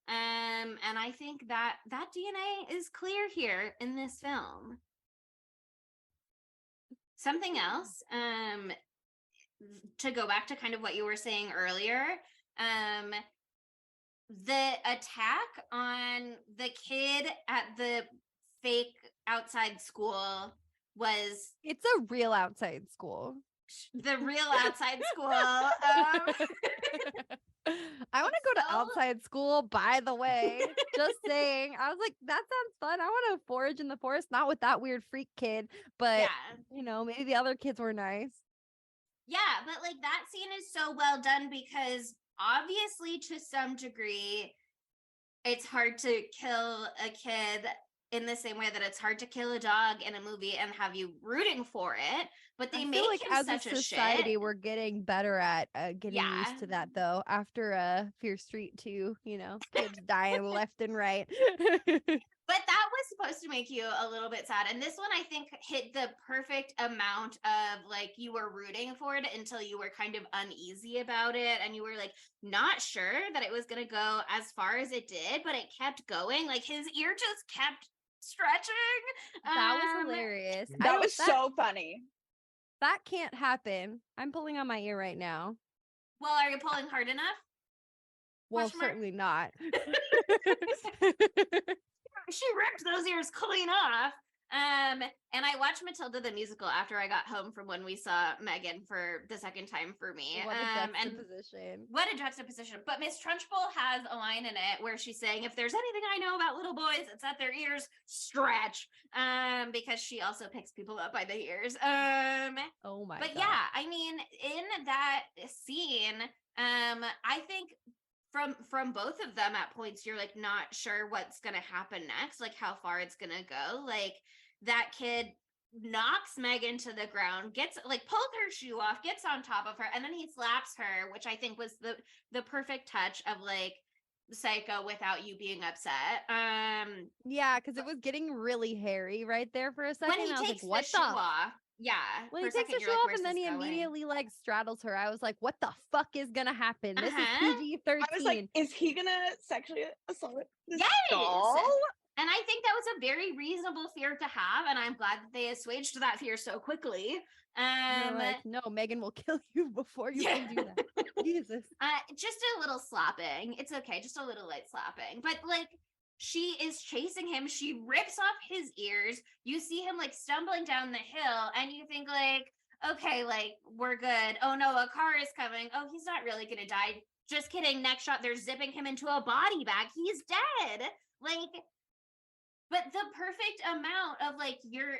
And I think that DNA is clear here in this film. Something else, to go back to kind of what you were saying earlier, the attack on the kid at the fake outside school was It's a real outside school. the real outside school. I want to go to outside school, by the way. Just saying. I was like, that sounds fun. I want to forage in the forest, not with that weird freak kid, but maybe the other kids were nice. Yeah, but like that scene is so well done because obviously to some degree it's hard to kill a kid in the same way that it's hard to kill a dog in a movie and have you rooting for it. But they make like him as such a society, we're getting better at getting used to that, though. After Fear Street 2, kids dying left and right. But that was supposed to make you a little bit sad. And this one, I think, hit the perfect amount of like you were rooting for it until you were kind of uneasy about it. And you were like not sure that it was going to go as far as it did, but it kept going. Like his ear just kept stretching. That was hilarious. That was so funny. That can't happen. I'm pulling on my ear right now. Well, are you pulling hard enough? Well, certainly not. She ripped those ears clean off. And I watched Matilda the musical after I got home from when we saw M3GAN for the second time for me. What a juxtaposition. What a juxtaposition. But Miss Trunchbull has a line in it where she's saying, if there's anything I know about little boys, it's that their ears stretch. Because she also picks people up by the ears. Oh my God. But yeah, I mean, in that scene, I think from both of them at points you're like not sure what's gonna happen next, like how far it's gonna go. Like that kid knocks M3GAN to the ground, gets like pulls her shoe off, gets on top of her, and then he slaps her, which I think was the perfect touch of like Psycho without you being upset. Yeah, because it was getting really hairy right there for a second. When he I was takes like, what the shoe off. Yeah. When he takes the shoe off and then he immediately like straddles her, I was like, what the fuck is gonna happen? This is PG-13. I was like, is he gonna sexually assault this doll? And I think that was a very reasonable fear to have, and I'm glad that they assuaged that fear so quickly. Like, no, M3GAN will kill you before you can do that. Jesus. Just a little slapping. It's okay, just a little light slapping. But like she is chasing him. She rips off his ears. You see him like stumbling down the hill, and you think like, okay, like we're good. Oh no, a car is coming. Oh, he's not really gonna die. Just kidding. Next shot, they're zipping him into a body bag. He's dead. Like, but the perfect amount of like you're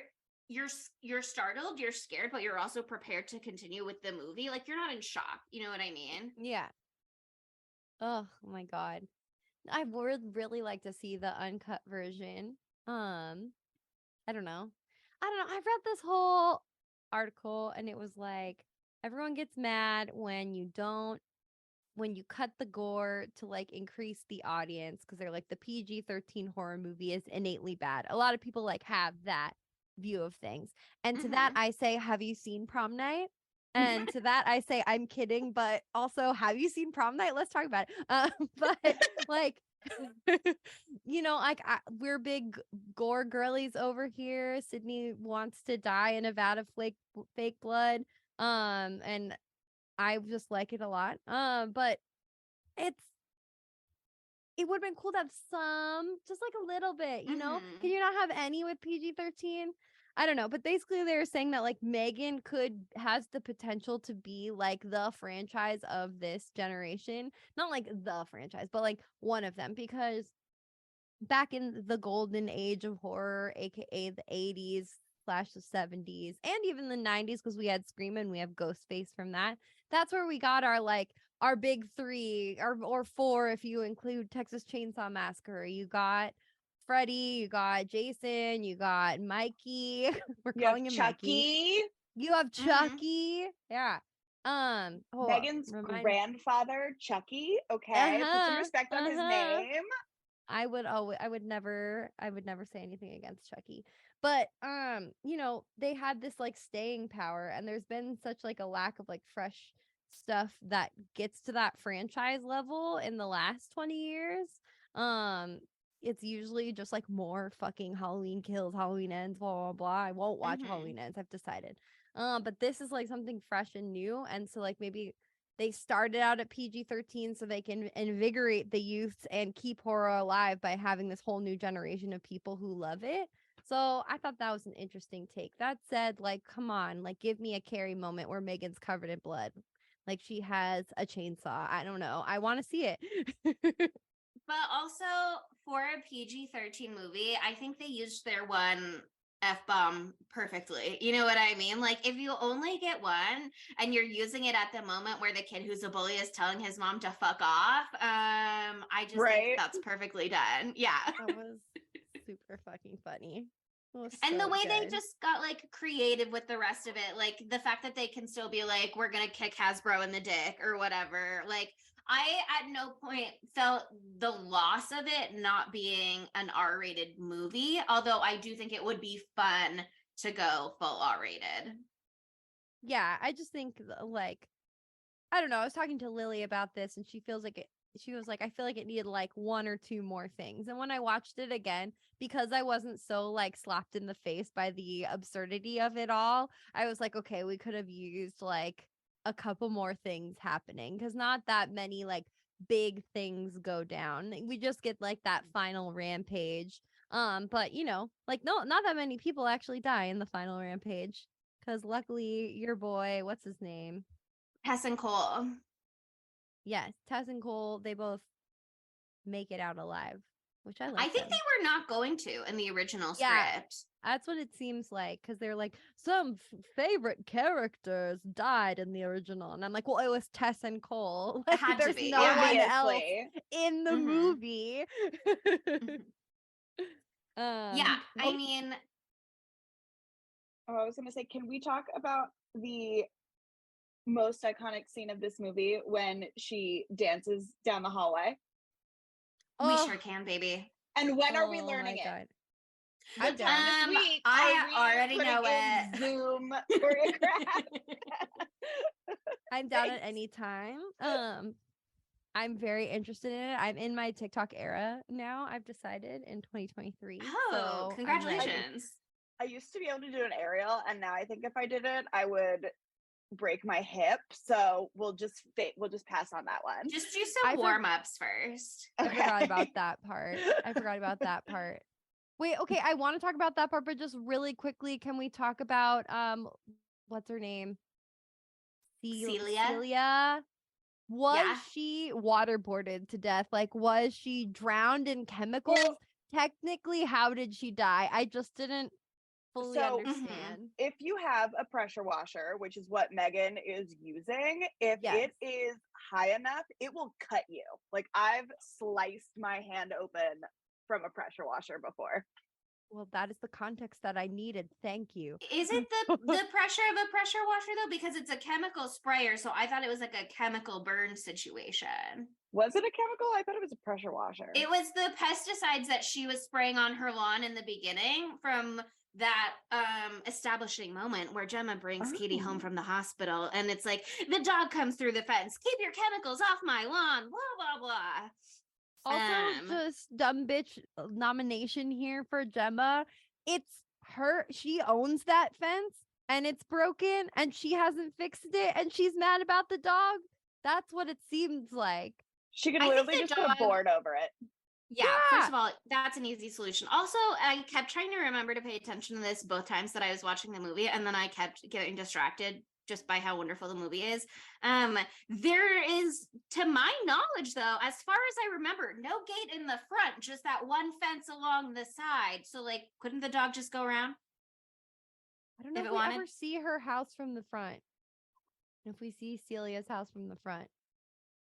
startled, you're scared, but you're also prepared to continue with the movie. Like you're not in shock. You know what I mean? Yeah. Oh my God. I would really like to see the uncut version. I don't know. I read this whole article and it was like everyone gets mad when you cut the gore to like increase the audience because they're like the PG-13 horror movie is innately bad. A lot of people like have that view of things. And to that I say, have you seen Prom Night? And to that I say, I'm kidding, but also, have you seen Prom Night? Let's talk about it. But like, we're big gore girlies over here. Sydney wants to die in a vat of fake blood. And I just like it a lot. But it would have been cool to have some, just like a little bit, you know? Can you not have any with PG-13? I don't know, but basically they were saying that like M3GAN has the potential to be like the franchise of this generation. Not like the franchise, but like one of them, because back in the golden age of horror, aka the 80s / the 70s and even the 90s, because we had Scream and we have Ghostface from that. That's where we got our big three or four if you include Texas Chainsaw Massacre. You got Freddy, you got Jason, you got Mikey. We're calling him Chucky. Mikey. You have Chucky. Yeah. M3GAN's grandfather, Chucky. Okay. Put some respect on his name. I would never say anything against Chucky. But they had this like staying power, and there's been such like a lack of like fresh stuff that gets to that franchise level in the last 20 years. It's usually just like more fucking Halloween Kills, Halloween Ends, blah blah blah. I won't watch Halloween Ends, I've decided. But this is like something fresh and new, and so like maybe they started out at PG-13 so they can invigorate the youths and keep horror alive by having this whole new generation of people who love it. So I thought that was an interesting take. That said, like, come on, like, give me a Carrie moment where Megan's covered in blood. Like, she has a chainsaw. I don't know. I want to see it. But also, for a PG-13 movie, I think they used their one F-bomb perfectly. You know what I mean? Like, if you only get one and you're using it at the moment where the kid who's a bully is telling his mom to fuck off, I just think that's perfectly done. Yeah. That was super fucking funny. And the way they just got like creative with the rest of it, like the fact that they can still be like, we're gonna kick Hasbro in the dick or whatever. Like, I at no point felt the loss of it not being an R-rated movie, although I do think it would be fun to go full R-rated. Yeah, I just think like, I don't know. I was talking to Lily about this and she was like, I feel like it needed like one or two more things. And when I watched it again, because I wasn't so like slapped in the face by the absurdity of it all, I was like, okay, we could have used like a couple more things happening, because not that many like big things go down. We just get like that final rampage. But you know, like, no, not that many people actually die in the final rampage, because luckily your boy, what's his name? Tess and Cole. Yes, Tess and Cole, they both make it out alive, which I like. I think they were not going to in the original script. That's what it seems like, because they're like, some favorite characters died in the original, and I'm like, well, it was Tess and Cole. Like, had there's to be, no one else obviously in the movie. Yeah, I mean, I was gonna say, can we talk about the most iconic scene of this movie when she dances down the hallway? We sure can, baby. And when are we learning it? God. What time this week? I already know it. Zoom choreograph. I'm down at any time. I'm very interested in it. I'm in my TikTok era now, I've decided, in 2023. Oh, so congratulations. I used to be able to do an aerial, and now I think if I did it, I would break my hip. So we'll just pass on that one. Just do some warm-ups first. I forgot about that part. Wait, okay, I want to talk about that part, but just really quickly, can we talk about what's her name? Celia. Was she waterboarded to death? Like, was she drowned in chemicals? Well, technically, how did she die? I just didn't fully understand. If you have a pressure washer, which is what M3GAN is using, if it is high enough, it will cut you. Like, I've sliced my hand open from a pressure washer before. Well, that is the context that I needed. Thank you. Is it the pressure of a pressure washer, though? Because it's a chemical sprayer, so I thought it was like a chemical burn situation. Was it a chemical? I thought it was a pressure washer. It was the pesticides that she was spraying on her lawn in the beginning from that establishing moment where Gemma brings Katie home from the hospital, and it's like, the dog comes through the fence, keep your chemicals off my lawn, blah, blah, blah. Also, just dumb bitch nomination here for Gemma. It's her. She owns that fence and it's broken and she hasn't fixed it and she's mad about the dog. That's what it seems like. She could literally just put a board over it. Yeah, first of all, that's an easy solution. Also, I kept trying to remember to pay attention to this both times that I was watching the movie, and then I kept getting distracted just by how wonderful the movie is. There is, to my knowledge, though, as far as I remember, no gate in the front, just that one fence along the side. So, like, couldn't the dog just go around? I don't know if we ever see her house from the front. If we see Celia's house from the front.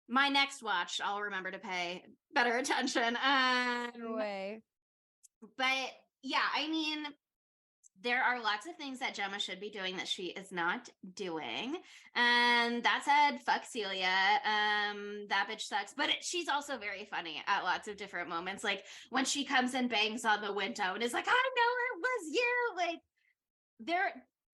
My next watch, I'll remember to pay better attention. Way. But yeah, I mean, there are lots of things that Gemma should be doing that she is not doing. And that said, fuck Celia. That bitch sucks. But she's also very funny at lots of different moments. Like when she comes and bangs on the window and is like, I know it was you. Like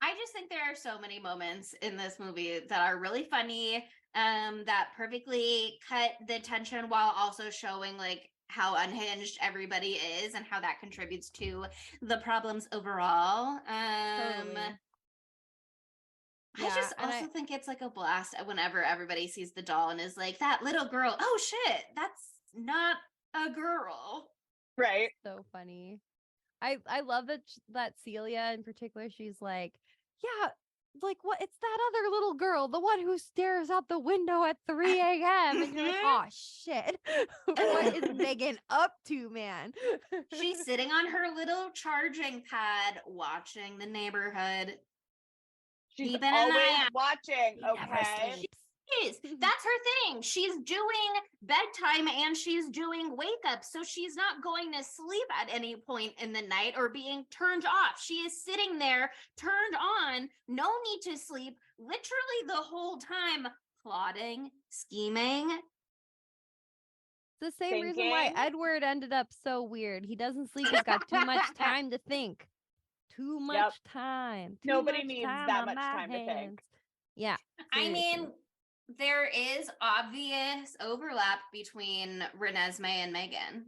I just think there are so many moments in this movie that are really funny, that perfectly cut the tension while also showing like how unhinged everybody is and how that contributes to the problems overall. Totally. I just also think it's like a blast whenever everybody sees the doll and is like, that little girl, oh shit, that's not a girl. Right. So funny. I love that Celia in particular, she's like, yeah, like what? It's that other little girl, the one who stares out the window at 3 a.m. And you're like, oh shit. What is M3GAN up to, man? She's sitting on her little charging pad watching the neighborhood. She's always watching, okay? That's her thing. She's doing bedtime and she's doing wake up. So she's not going to sleep at any point in the night or being turned off. She is sitting there turned on, no need to sleep, literally the whole time, plotting, scheming. It's the same reason why Edward ended up so weird. He doesn't sleep. He's got too much time to think. Too much time. Nobody needs that much time to think. Yeah. Seriously. I mean, there is obvious overlap between Renesmee and M3GAN.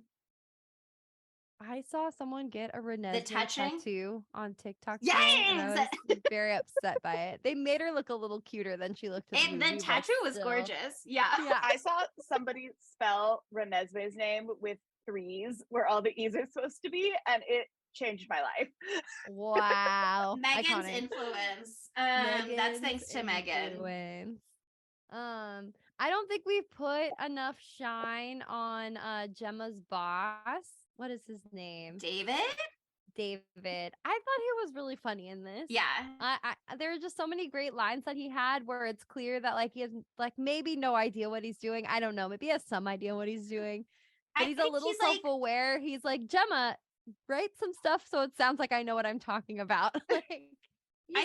I saw someone get a Renesmee tattoo on TikTok. Yes! And I was very upset by it. They made her look a little cuter than she looked in the movie. The tattoo was gorgeous. Yeah. I saw somebody spell Renesmee's name with 3s where all the E's are supposed to be, and it changed my life. Wow. M3GAN's influence. That's thanks to M3GAN. I don't think we've put enough shine on Gemma's boss. What is his name? David. I thought he was really funny in this. Yeah. There are just so many great lines that he had where it's clear that like he has like maybe no idea what he's doing. I don't know. Maybe he has some idea what he's doing. But he's a little self-aware. Like, he's like, Gemma, write some stuff so it sounds like I know what I'm talking about. I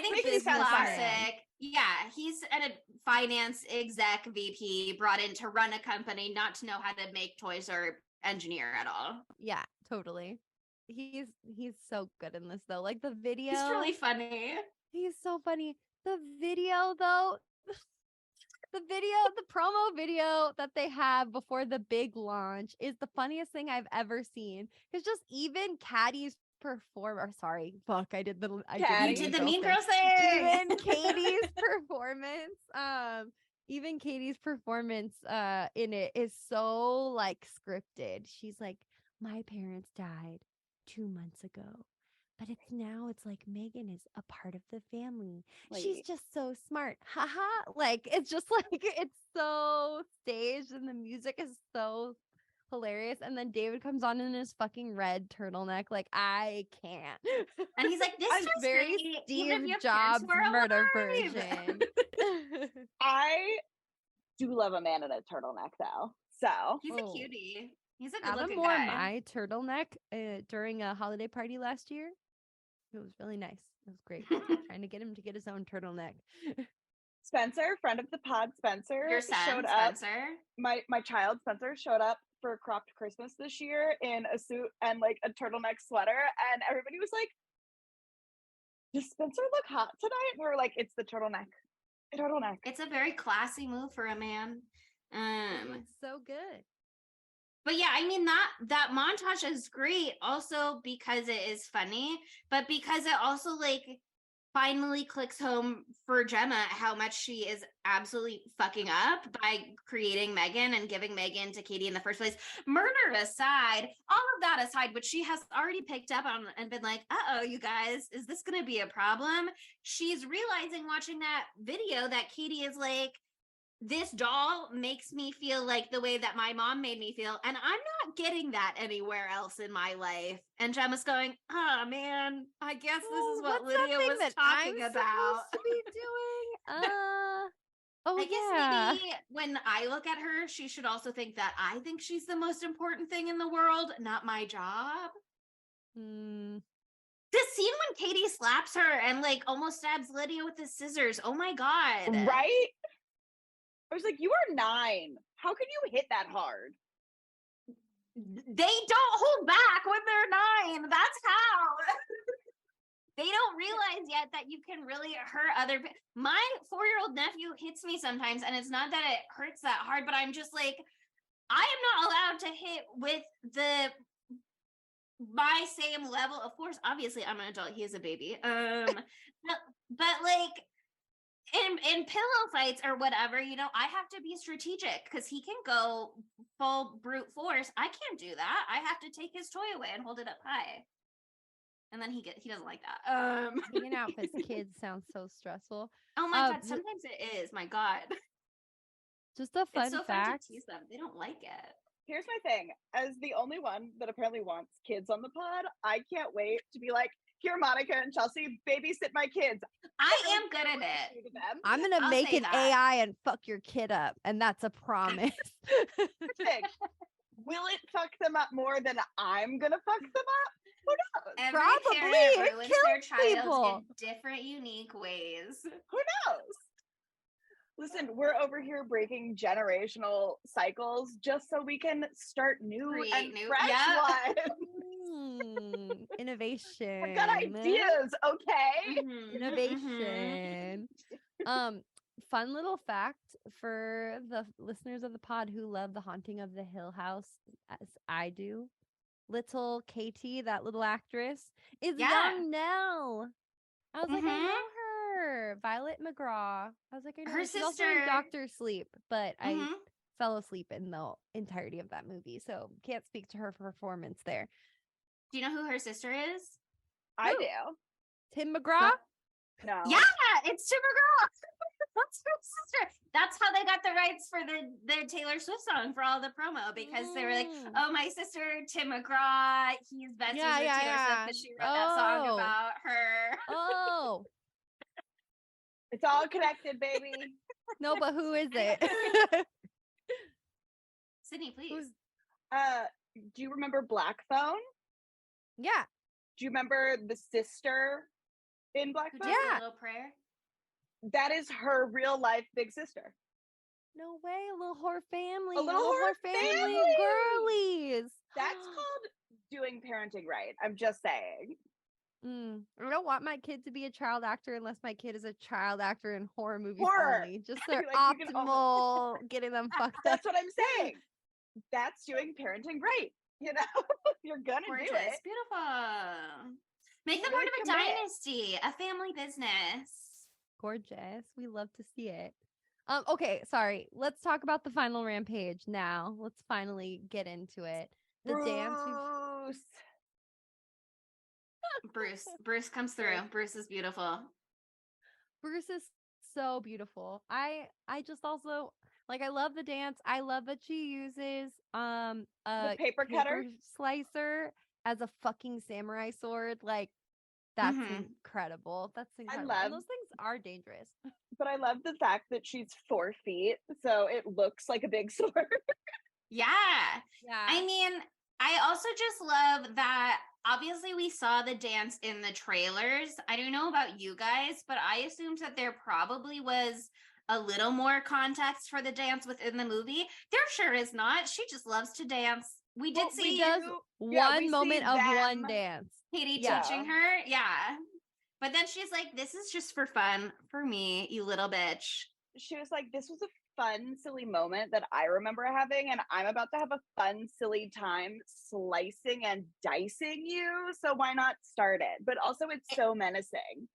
think he's classic. Yeah, he's a finance exec VP brought in to run a company, not to know how to make toys or engineer at all. Yeah, totally. He's so good in this though. Like the video. He's really funny. He's so funny. The video though. The promo video that they have before the big launch is the funniest thing I've ever seen. It's just even Caddy's performer. Sorry, fuck. I did the Mean Girls thing. Even Katie's performance. Even Katie's performance in it is so like scripted. She's like, my parents died 2 months ago. But it's like M3GAN is a part of the family. She's just so smart. Haha. Like, it's just like, it's so staged and the music is so hilarious. And then David comes on in his fucking red turtleneck. Like, I can't. And he's like, this is very Steve Jobs murder version. I do love a man in a turtleneck though. So he's a cutie. He's a good Adam looking wore guy. my turtleneck during a holiday party last year. It was really nice. It was great. Trying to get him to get his own turtleneck. Spencer, friend of the pod, Spencer, your son, showed Spencer. up. My child, Spencer, showed up for a cropped Christmas this year in a suit and like a turtleneck sweater, and everybody was like, "Does Spencer look hot tonight?" And we were like, "It's the turtleneck. Turtleneck." It's a very classy move for a man. It's so good. But yeah, I mean that montage is great also because it is funny, but because it also like finally clicks home for Gemma how much she is absolutely fucking up by creating M3GAN and giving M3GAN to Katie in the first place. Murder aside, all of that aside, which she has already picked up on and been like, uh-oh, you guys, is this going to be a problem? She's realizing watching that video that Katie is like, this doll makes me feel like the way that my mom made me feel, and I'm not getting that anywhere else in my life. And Gemma's going, oh man, I guess this is what Lydia was talking about. To be doing? I guess maybe when I look at her, she should also think that I think she's the most important thing in the world, not my job. The scene when Katie slaps her and like almost stabs Lydia with the scissors. Oh my God. Right? I was like, you are 9. How can you hit that hard? They don't hold back when they're 9. That's how. They don't realize yet that you can really hurt other people. My 4-year-old nephew hits me sometimes, and it's not that it hurts that hard, but I'm just like, I am not allowed to hit with my same level. Of course, obviously, I'm an adult. He is a baby. But like, in pillow fights or whatever, you know, I have to be strategic because he can go full brute force. I can't do that. I have to take his toy away and hold it up high. And then he doesn't like that. Hanging out with his kids sounds so stressful. Oh my god, sometimes it is. My god. Just a fun it's so fact. fun to tease them. They don't like it. Here's my thing. As the only one that apparently wants kids on the pod, I can't wait to be like, here, Monica and Chelsea, babysit my kids. I am good at it. I'm going to make an AI and fuck your kid up. And that's a promise. Will it fuck them up more than I'm going to fuck them up? Who knows? Every Probably. parent ruins their child in different, unique ways. Who knows? Listen, we're over here breaking generational cycles just so we can start new and fresh ones. Innovation. I've got ideas, okay? Innovation. Fun little fact for the listeners of the pod who love The Haunting of the Hill House, as I do. Little Katie, that little actress, is young Nell. I was like, I know her. Violet McGraw. I was like, I know her. She's also in Dr. Sleep, but I fell asleep in the entirety of that movie, so can't speak to her performance there. Do you know who her sister is? I do. Tim McGraw? No. Yeah, it's Tim McGraw. That's her sister. That's how they got the rights for the Taylor Swift song for all the promo, because they were like, oh, my sister, Tim McGraw, he's besties with Taylor Swift because she wrote that song about her. Oh. It's all connected, baby. No, but who is it? Sydney, please. Do you remember Black Phone? Yeah. Do you remember the sister in Black Phone? Yeah. A little prayer. That is her real life big sister. No way, a little horror family. A little horror family. Girlies. That's called doing parenting right. I'm just saying. I don't want my kid to be a child actor unless my kid is a child actor in horror movies only. Just their like, optimal getting them fucked up. That's what I'm saying. That's doing parenting right. You know, you're gonna do it. Beautiful. Make them part of a dynasty, a family business. Gorgeous. We love to see it. Okay, sorry. Let's talk about the final rampage now. Let's finally get into it. The dance. Bruce comes through. Bruce is beautiful. Bruce is so beautiful. I just also like, I love the dance. I love that she uses a paper cutter slicer as a fucking samurai sword. Like, that's incredible. That's incredible. And those things are dangerous. But I love the fact that she's 4 feet, so it looks like a big sword. Yeah. I mean, I also just love that. Obviously, we saw the dance in the trailers. I don't know about you guys, but I assumed that there probably was a little more context for the dance within the movie. There sure is not. She just loves to dance. We did see one moment of one dance. Katie teaching her. Yeah. But then she's like, this is just for fun for me, you little bitch. She was like, this was a fun, silly moment that I remember having, and I'm about to have a fun, silly time slicing and dicing you. So why not start it? But also, it's so menacing.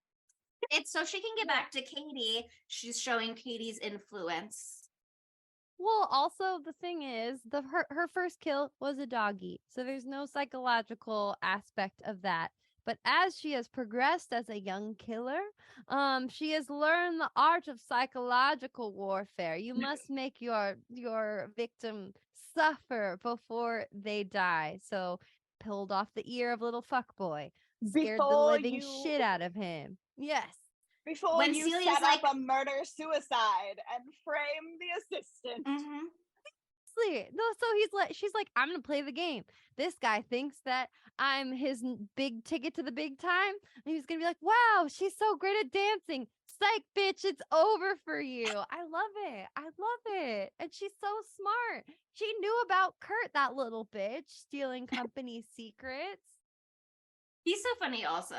It's so she can get back to Katie. She's showing Katie's influence. Well, also the thing is, her first kill was a doggy, so there's no psychological aspect of that. But as she has progressed as a young killer, she has learned the art of psychological warfare. You must make your victim suffer before they die. So, pulled off the ear of little fuckboy, scared the living shit out of him. Yes. Before when you Celia's set up a murder-suicide and frame the assistant. No, so she's like, I'm gonna play the game. This guy thinks that I'm his big ticket to the big time, and he's gonna be like, wow, she's so great at dancing. Psych, bitch, it's over for you. I love it. And she's so smart. She knew about Kurt, that little bitch, stealing company secrets. He's so funny also.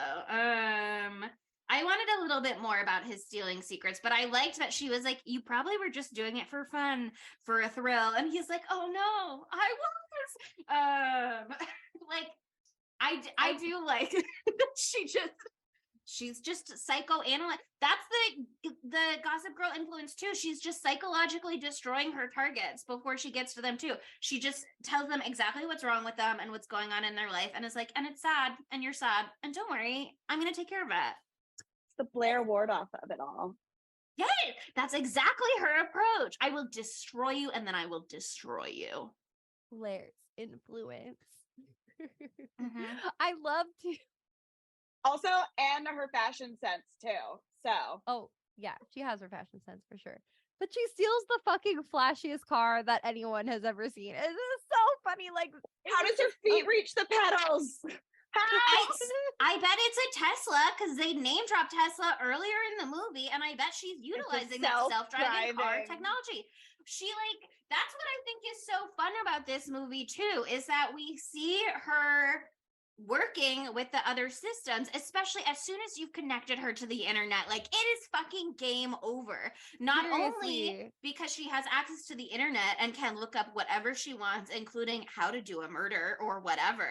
I wanted a little bit more about his stealing secrets, but I liked that she was like, you probably were just doing it for fun, for a thrill. And he's like, oh no, I was. Like, I do like that she just She's just psychoanalyzing. That's the Gossip Girl influence too. She's just psychologically destroying her targets before she gets to them too. She just tells them exactly what's wrong with them and what's going on in their life, and is like, and it's sad, and you're sad, and don't worry, I'm gonna take care of it. It's the Blair Wardoff of it all. Yeah, that's exactly her approach. I will destroy you, and then I will destroy you. Blair's influence. Mm-hmm. I love to. Also, and her fashion sense too. So. Oh, yeah, she has her fashion sense for sure. But she steals the fucking flashiest car that anyone has ever seen. It is so funny. Like, how does her feet reach the pedals? I bet it's a Tesla because they name dropped Tesla earlier in the movie, and I bet she's utilizing that self-driving car technology. She that's what I think is so fun about this movie too, is that we see her working with the other systems, especially as soon as you've connected her to the internet. Like, it is fucking game over. Not only because she has access to the internet and can look up whatever she wants, including how to do a murder or whatever,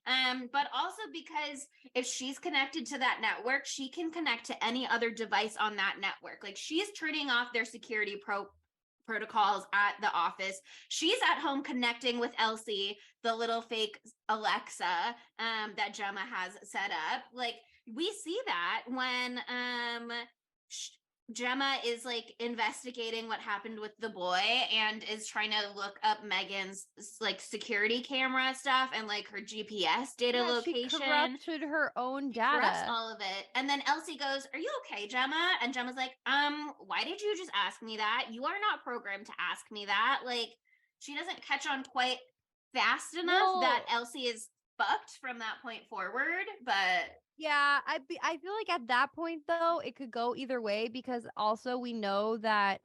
but also because if she's connected to that network, she can connect to any other device on that network. Like, she's turning off their security protocols at the office. She's at home connecting with Elsie, the little fake Alexa that Gemma has set up. Like, we see that when Gemma is like investigating what happened with the boy and is trying to look up Megan's like security camera stuff and like her GPS data location. She corrupted her own data. Corrupts all of it. And then Elsie goes, "Are you okay, Gemma?" And Gemma's like, why did you just ask me that? You are not programmed to ask me that. Like, she doesn't catch on quite fast enough that Elsie is fucked from that point forward, but yeah, I feel like at that point though, it could go either way, because also we know that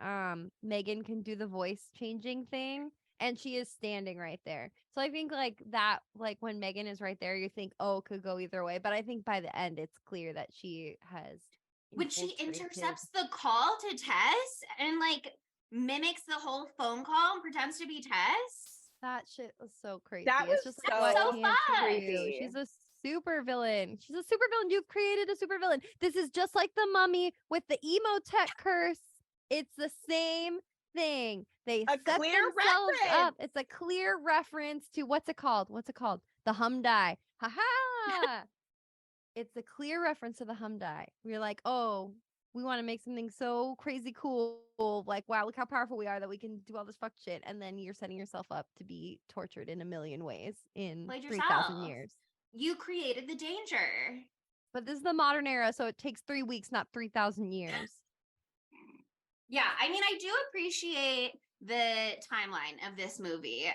Megan can do the voice changing thing, and she is standing right there. So I think like that, like when Megan is right there, you think, oh, it could go either way. But I think by the end, it's clear that she has. When she intercepts the call to Tess and like mimics the whole phone call and pretends to be Tess. That shit was so crazy. That was just so fun. She's a super villain. She's a super villain. You've created a super villain. This is just like the Mummy with the emo tech curse. It's the same thing. They set themselves up. It's a clear reference to what's it called? The Hum Die. Ha ha. It's a clear reference to the Hum Die. We're like, oh, we want to make something so crazy cool. Like, wow, look how powerful we are that we can do all this fuck shit. And then you're setting yourself up to be tortured in a million ways in 3,000 years. You created the danger. But this is the modern era, so it takes 3 weeks, not 3,000 years. Yeah, I mean, I do appreciate the timeline of this movie,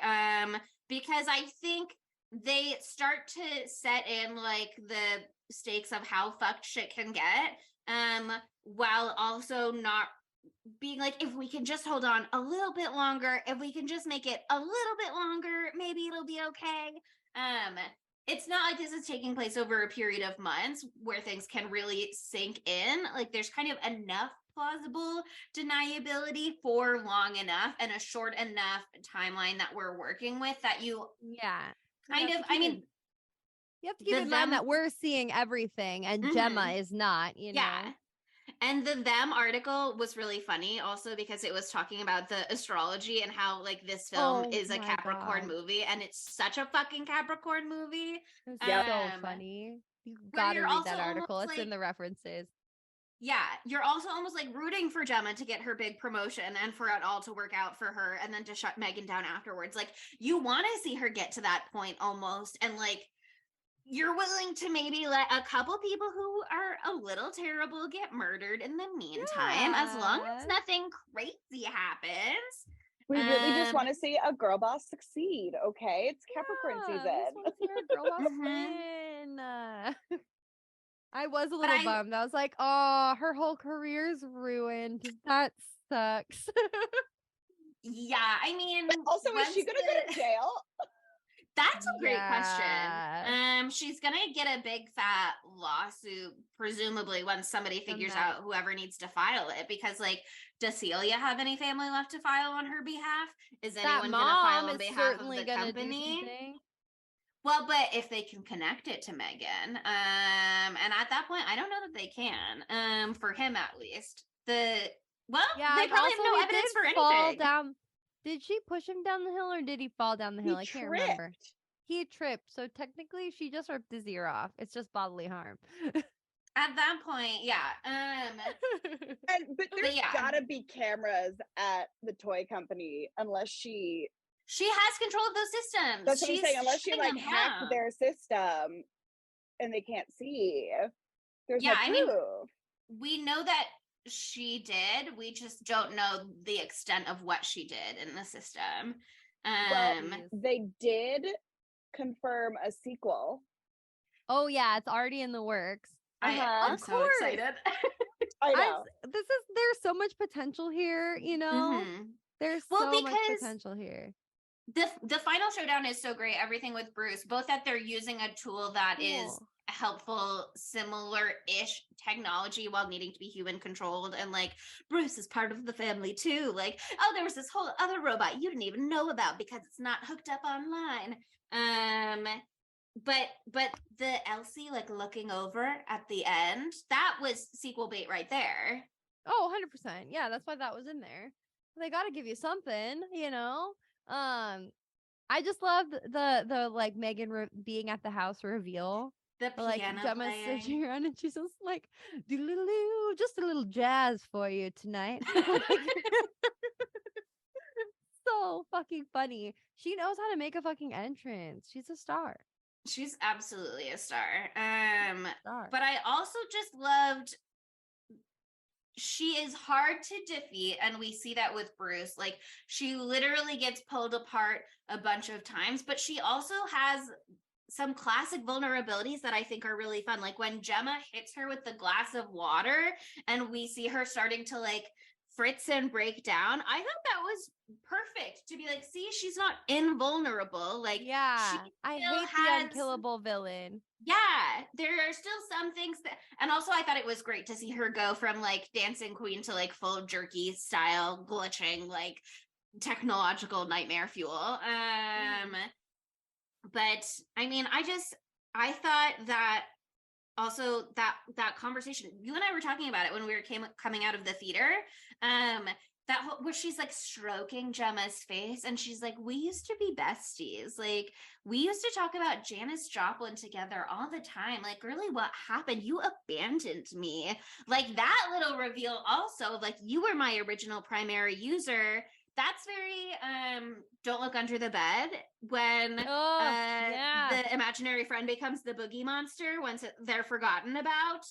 because I think they start to set in like the stakes of how fucked shit can get, while also not being like, if we can just hold on a little bit longer, if we can just make it a little bit longer, maybe it'll be okay. It's not like this is taking place over a period of months where things can really sink in. Like, there's kind of enough plausible deniability for long enough and a short enough timeline that we're working with that you kind of, I mean, you have to keep in mind that we're seeing everything and Gemma is not, you know. Yeah. And the Them article was really funny also because it was talking about the astrology and how like this film is a Capricorn movie, and it's such a fucking Capricorn movie. It's so funny. You gotta read that article. It's in the references. Yeah, you're also almost like rooting for Gemma to get her big promotion and for it all to work out for her and then to shut Megan down afterwards. Like, you want to see her get to that point almost, and like you're willing to maybe let a couple people who are a little terrible get murdered in the meantime, as long as nothing crazy happens. We really just want to see a girl boss succeed, okay? It's Capricorn season. I just want to see our girl boss win. I was a little bummed. I was like, oh, her whole career's ruined. That sucks. Yeah, I mean, also, is she gonna go to jail? That's a great question. She's gonna get a big fat lawsuit, presumably, once somebody figures out whoever needs to file it. Because, like, does Celia have any family left to file on her behalf? Is anyone gonna file on behalf of the company? Well, but if they can connect it to M3GAN, and at that point, I don't know that they can, for him at least. They probably have no evidence for anything. Down. Did she push him down the hill or did he fall down the hill? I can't remember. He tripped, so technically she just ripped his ear off. It's just bodily harm. At that point, yeah. But there's gotta be cameras at the toy company unless she has control of those systems. That's what I'm saying. Unless she like hacked their system and they can't see. There's no proof. I mean, we know that she did. We just don't know the extent of what she did in the system. They did confirm a sequel. Oh yeah, it's already in the works. I'm so excited. I know. There's so much potential here, you know. Mm-hmm. There's so much potential here. The final showdown is so great. Everything with Bruce, both that they're using a tool that is helpful, similar-ish technology while needing to be human controlled, and like Bruce is part of the family too. Like, oh, there was this whole other robot you didn't even know about because it's not hooked up online. But the Elsie like looking over at the end, that was sequel bait right there. Oh, 100%. Yeah, that's why that was in there. They got to give you something, you know. I just love the like M3GAN being at the house reveal. The piano like Gemma sitting around and she's just like, just a little jazz for you tonight. So fucking funny. She knows how to make a fucking entrance. She's a star. She's absolutely a star. But I also just loved, she is hard to defeat, and we see that with Bruce. Like, she literally gets pulled apart a bunch of times, but she also has some classic vulnerabilities that I think are really fun. Like when Gemma hits her with the glass of water and we see her starting to like fritz and break down. I thought that was perfect to be like, see, she's not invulnerable. Like, yeah, I hate the unkillable villain. Yeah, there are still some things that, and also I thought it was great to see her go from like dancing queen to like full jerky style glitching, like technological nightmare fuel. But I mean, I thought that also that conversation, you and I were talking about it when we were coming out of the theater, that where she's like stroking Gemma's face and she's like, we used to be besties. Like, we used to talk about Janis Joplin together all the time. Like, really, what happened? You abandoned me. Like, that little reveal also, like, you were my original primary user. That's very don't look under the bed when the imaginary friend becomes the boogie monster once they're forgotten about.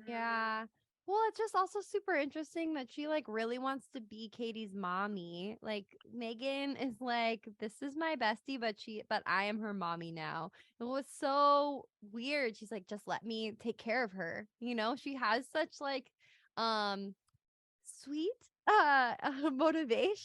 Yeah. Well, it's just also super interesting that she like really wants to be Katie's mommy. Like M3GAN is like, this is my bestie, but I am her mommy now. It was so weird. She's like, just let me take care of her. You know, she has such like sweet motivations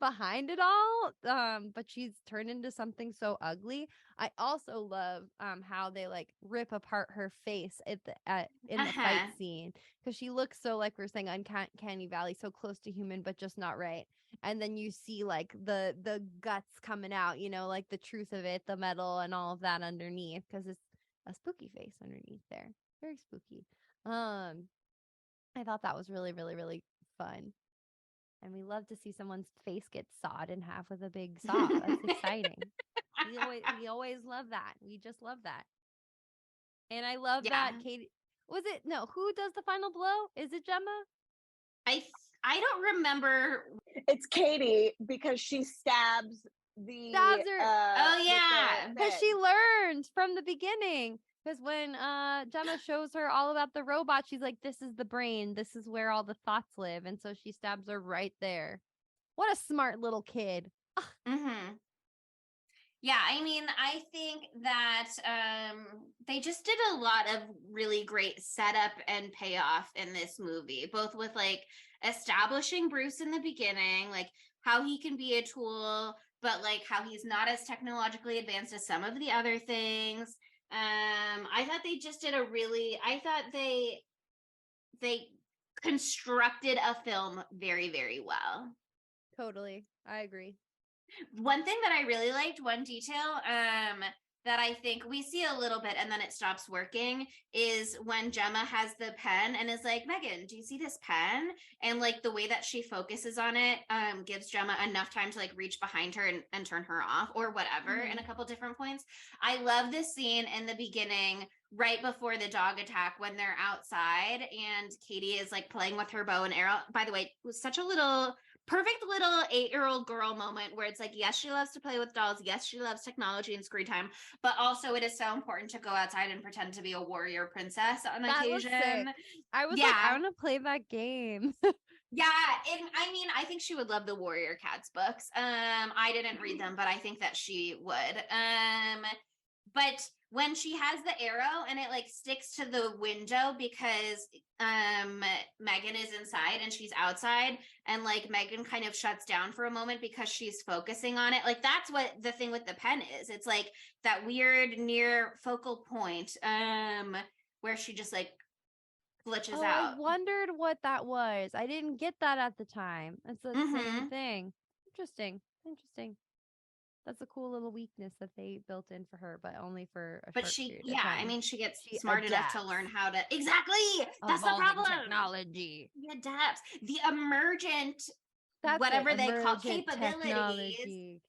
behind it all, but she's turned into something so ugly. I also love how they like rip apart her face in the fight scene, because she looks so, like we're saying, uncanny valley, so close to human but just not right. And then you see like the guts coming out, you know, like the truth of it, the metal and all of that underneath, because it's a spooky face underneath there, very spooky. I thought that was really, really, really fun. And we love to see someone's face get sawed in half with a big saw. That's exciting. We always love that. We just love that. And I love that Katie, who does the final blow? Is it Gemma? I don't remember. It's Katie, because she stabs her. Oh yeah, because she learned from the beginning. Because when Gemma shows her all about the robot, she's like, this is the brain. This is where all the thoughts live. And so she stabs her right there. What a smart little kid. Mm-hmm. Yeah, I mean, I think that they just did a lot of really great setup and payoff in this movie, both with like establishing Bruce in the beginning, like how he can be a tool, but like how he's not as technologically advanced as some of the other things. I thought they just did I thought they constructed a film very, very well. Totally. I agree. One thing that I really liked, one detail, that I think we see a little bit and then it stops working is when Gemma has the pen and is like, Megan, do you see this pen? And like the way that she focuses on it gives Gemma enough time to like reach behind her and turn her off or whatever in a couple different points. I love this scene in the beginning right before the dog attack when they're outside and Katie is like playing with her bow and arrow. By the way, it was such a perfect little 8-year-old girl moment where it's like, yes, she loves to play with dolls. Yes, she loves technology and screen time, but also it is so important to go outside and pretend to be a warrior princess on occasion. I was like, I want to play that game. Yeah, and I mean, I think she would love the Warrior Cats books. I didn't read them, but I think that she would. But when she has the arrow and it like sticks to the window because Megan is inside and she's outside and like Megan kind of shuts down for a moment because she's focusing on it. Like that's what the thing with the pen is. It's like that weird near focal point where she just like glitches out. I wondered what that was. I didn't get that at the time. It's the same thing. Interesting. That's a cool little weakness that they built in for her, but only for a short period of time. I mean, she gets smart enough to learn how to that's the problem. Technology. She adapts the emergent, whatever they call capabilities. Technology.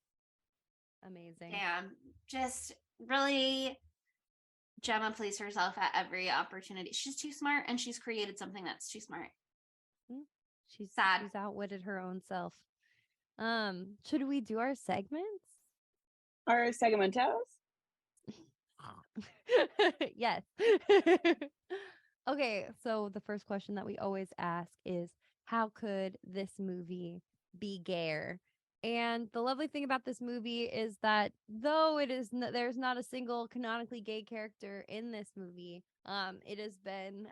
Amazing. Yeah, just really, Gemma plays herself at every opportunity. She's too smart, and she's created something that's too smart. She's sad. She's outwitted her own self. Should we do our segments? Our segmentos? Yes. Okay, so the first question that we always ask is, how could this movie be gayer? And the lovely thing about this movie is that though there's not a single canonically gay character in this movie, it has been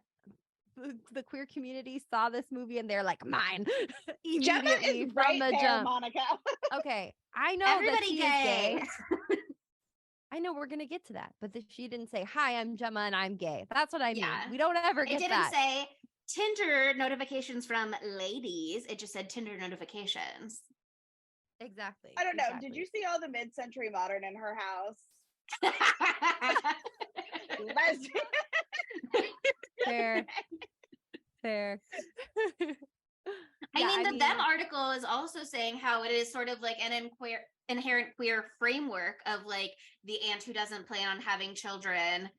the queer community saw this movie and they're like, mine immediately from right the there, jump. Monica. Okay, I know everybody gay. I know we're gonna get to that, but she didn't say, "Hi, I'm Gemma and I'm gay." That's what I mean. We don't ever get that. It didn't say Tinder notifications from ladies. It just said Tinder notifications. Exactly. I don't know. Did you see all the mid-century modern in her house? Fair. I mean, the Them article is also saying how it is sort of like an inherent queer framework of like the aunt who doesn't plan on having children.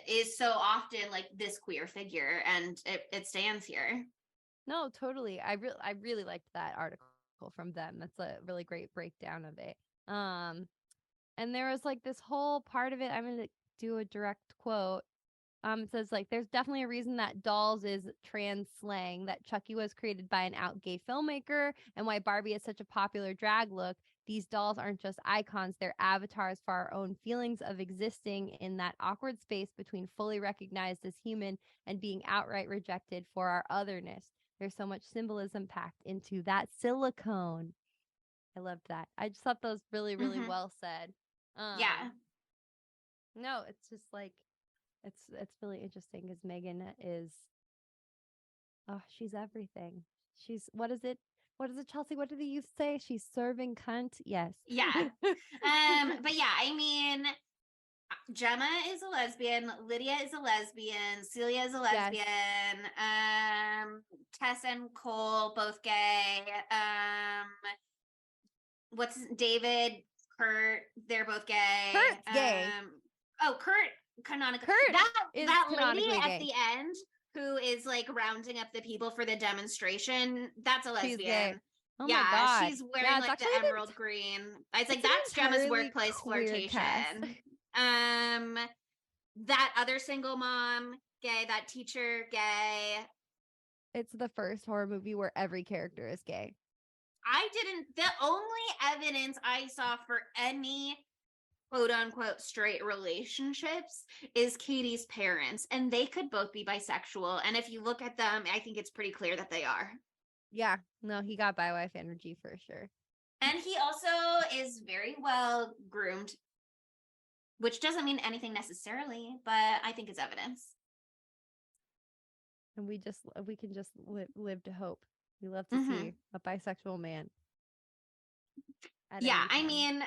Is so often like this queer figure, and it stands here. No, totally. I really liked that article from Them. That's a really great breakdown of it. And there was like this whole part of it. I'm gonna do a direct quote. It says like, there's definitely a reason that Dolls is trans slang, that Chucky was created by an out gay filmmaker, and why Barbie is such a popular drag look. These dolls aren't just icons, they're avatars for our own feelings of existing in that awkward space between fully recognized as human and being outright rejected for our otherness. There's so much symbolism packed into that silicone. I loved that. I just thought that was really, really well said. No, it's just like, it's really interesting because Megan is, she's everything. She's, what is it, Chelsea? What did the youth say? She's serving cunt. Yes. Yeah. But yeah, I mean, Gemma is a lesbian. Lydia is a lesbian. Celia is a lesbian. Yes. Tess and Cole, both gay. David, Kurt, they're both gay. Kurt's gay. Kurt. Canonical. Kurt that lady at the end who is like rounding up the people for the demonstration, that's a lesbian. Oh my God. She's wearing like the emerald green. I was like, that's Gemma's workplace flirtation. That other single mom, gay, that teacher, gay. It's the first horror movie where every character is gay. The only evidence I saw for any quote unquote straight relationships is Katie's parents, and they could both be bisexual. And if you look at them, I think it's pretty clear that they are. Yeah, no, he got bi-wife energy for sure. And he also is very well groomed, which doesn't mean anything necessarily, but I think it's evidence. And we can just live to hope. We love to see a bisexual man. Yeah, I mean,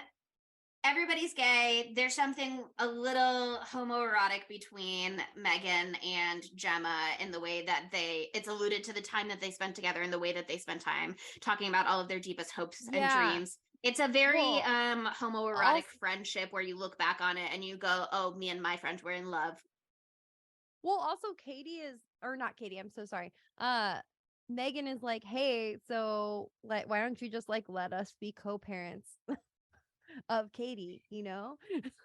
everybody's gay. There's something a little homoerotic between Megan and Gemma in the way that it's alluded to the time that they spent together and the way that they spend time talking about all of their deepest hopes and dreams. It's a very homoerotic friendship where you look back on it and you go, oh, me and my friend were in love. Well, also not Katie, I'm so sorry. Megan is like, hey, so like, why don't you just like let us be co-parents of Katie, you know?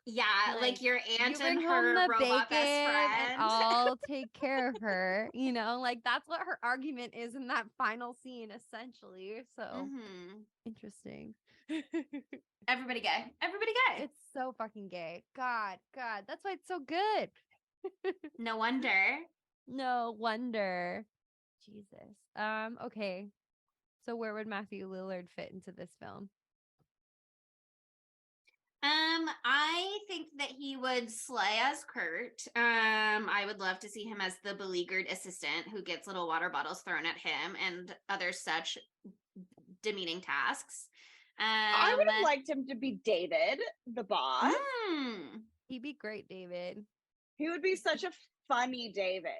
Yeah, like your aunt you and her the robot best friend. And I'll take care of her, you know? Like that's what her argument is in that final scene, essentially. So interesting. Everybody gay. Everybody gay. It's so fucking gay. God, that's why it's so good. No wonder. Jesus. Okay. So where would Matthew Lillard fit into this film? I think that he would slay as Kurt. I would love to see him as the beleaguered assistant who gets little water bottles thrown at him and other such demeaning tasks. I would have liked him to be David, the boss. He'd be great, David. He would be such a funny David.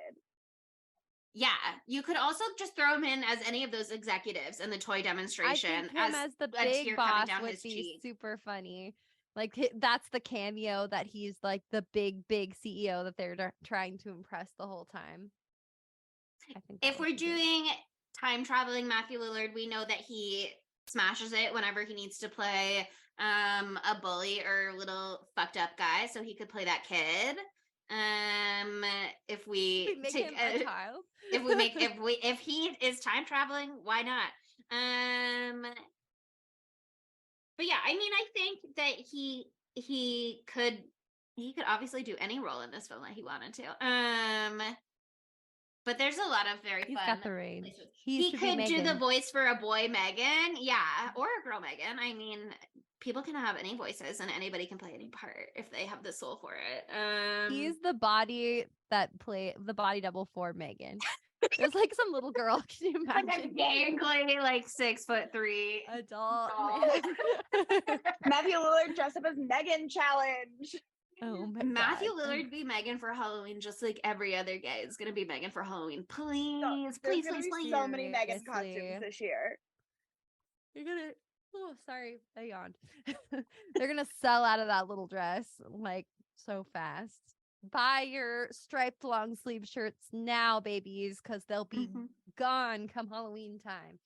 Yeah, you could also just throw him in as any of those executives in the toy demonstration. I think him as the big boss would be super funny. Like that's the cameo that he's like the big CEO that they're trying to impress the whole time. I think if we're doing time traveling Matthew Lillard, we know that he smashes it whenever he needs to play a bully or little fucked up guy, so he could play that kid. If we make him a child, if he is time traveling, why not? But yeah, I mean, I think that he could obviously do any role in this film that he wanted to. But there's a lot of very fun. Got the range. He could do the voice for a boy Megan, yeah, or a girl Megan. I mean, people can have any voices, and anybody can play any part if they have the soul for it. He's the body the body double for Megan. There's like some little girl. Can you imagine? Like a gangly, like 6'3" adult. Matthew Lillard dressed up as Megan challenge. Oh my Matthew God. Lillard be Megan for Halloween, just like every other gay is gonna be Megan for Halloween. Please, please. So many Megan costumes this year. You're gonna. Oh, sorry, I yawned. They're gonna sell out of that little dress like so fast. Buy your striped long sleeve shirts now, babies, because they'll be gone come Halloween time.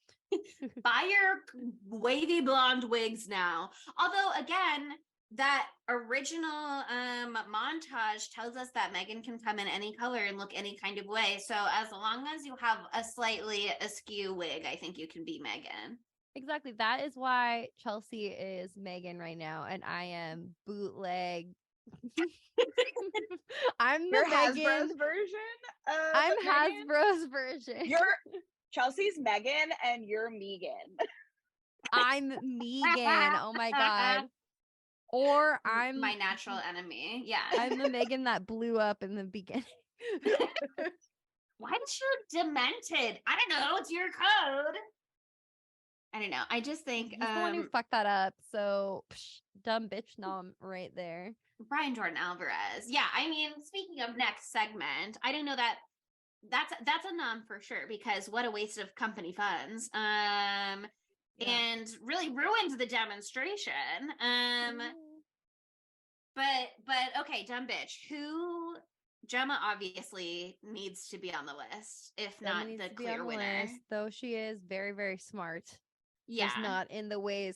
Buy your wavy blonde wigs now. Although, again, that original montage tells us that Megan can come in any color and look any kind of way. So as long as you have a slightly askew wig, I think you can be Megan. Exactly. That is why Chelsea is Megan right now, and I am bootleg. I'm the Hasbro's version. I'm Megan. Hasbro's version. You're Chelsea's Megan, and you're Megan. I'm Megan. Oh my God. Or I'm my natural enemy. Yeah. I'm the Megan that blew up in the beginning. Why did you demented? I don't know. It's your code. I don't know. I just think he's the one who fucked that up. So dumb bitch nom right there. Brian Jordan Alvarez. Yeah, I mean, speaking of next segment, I don't know that's a nom for sure, because what a waste of company funds. And really ruined the demonstration. But okay, dumb bitch. Who Gemma obviously needs to be on the list, if not the clear winner. List, though she is very, very smart. Yeah. Just not in the ways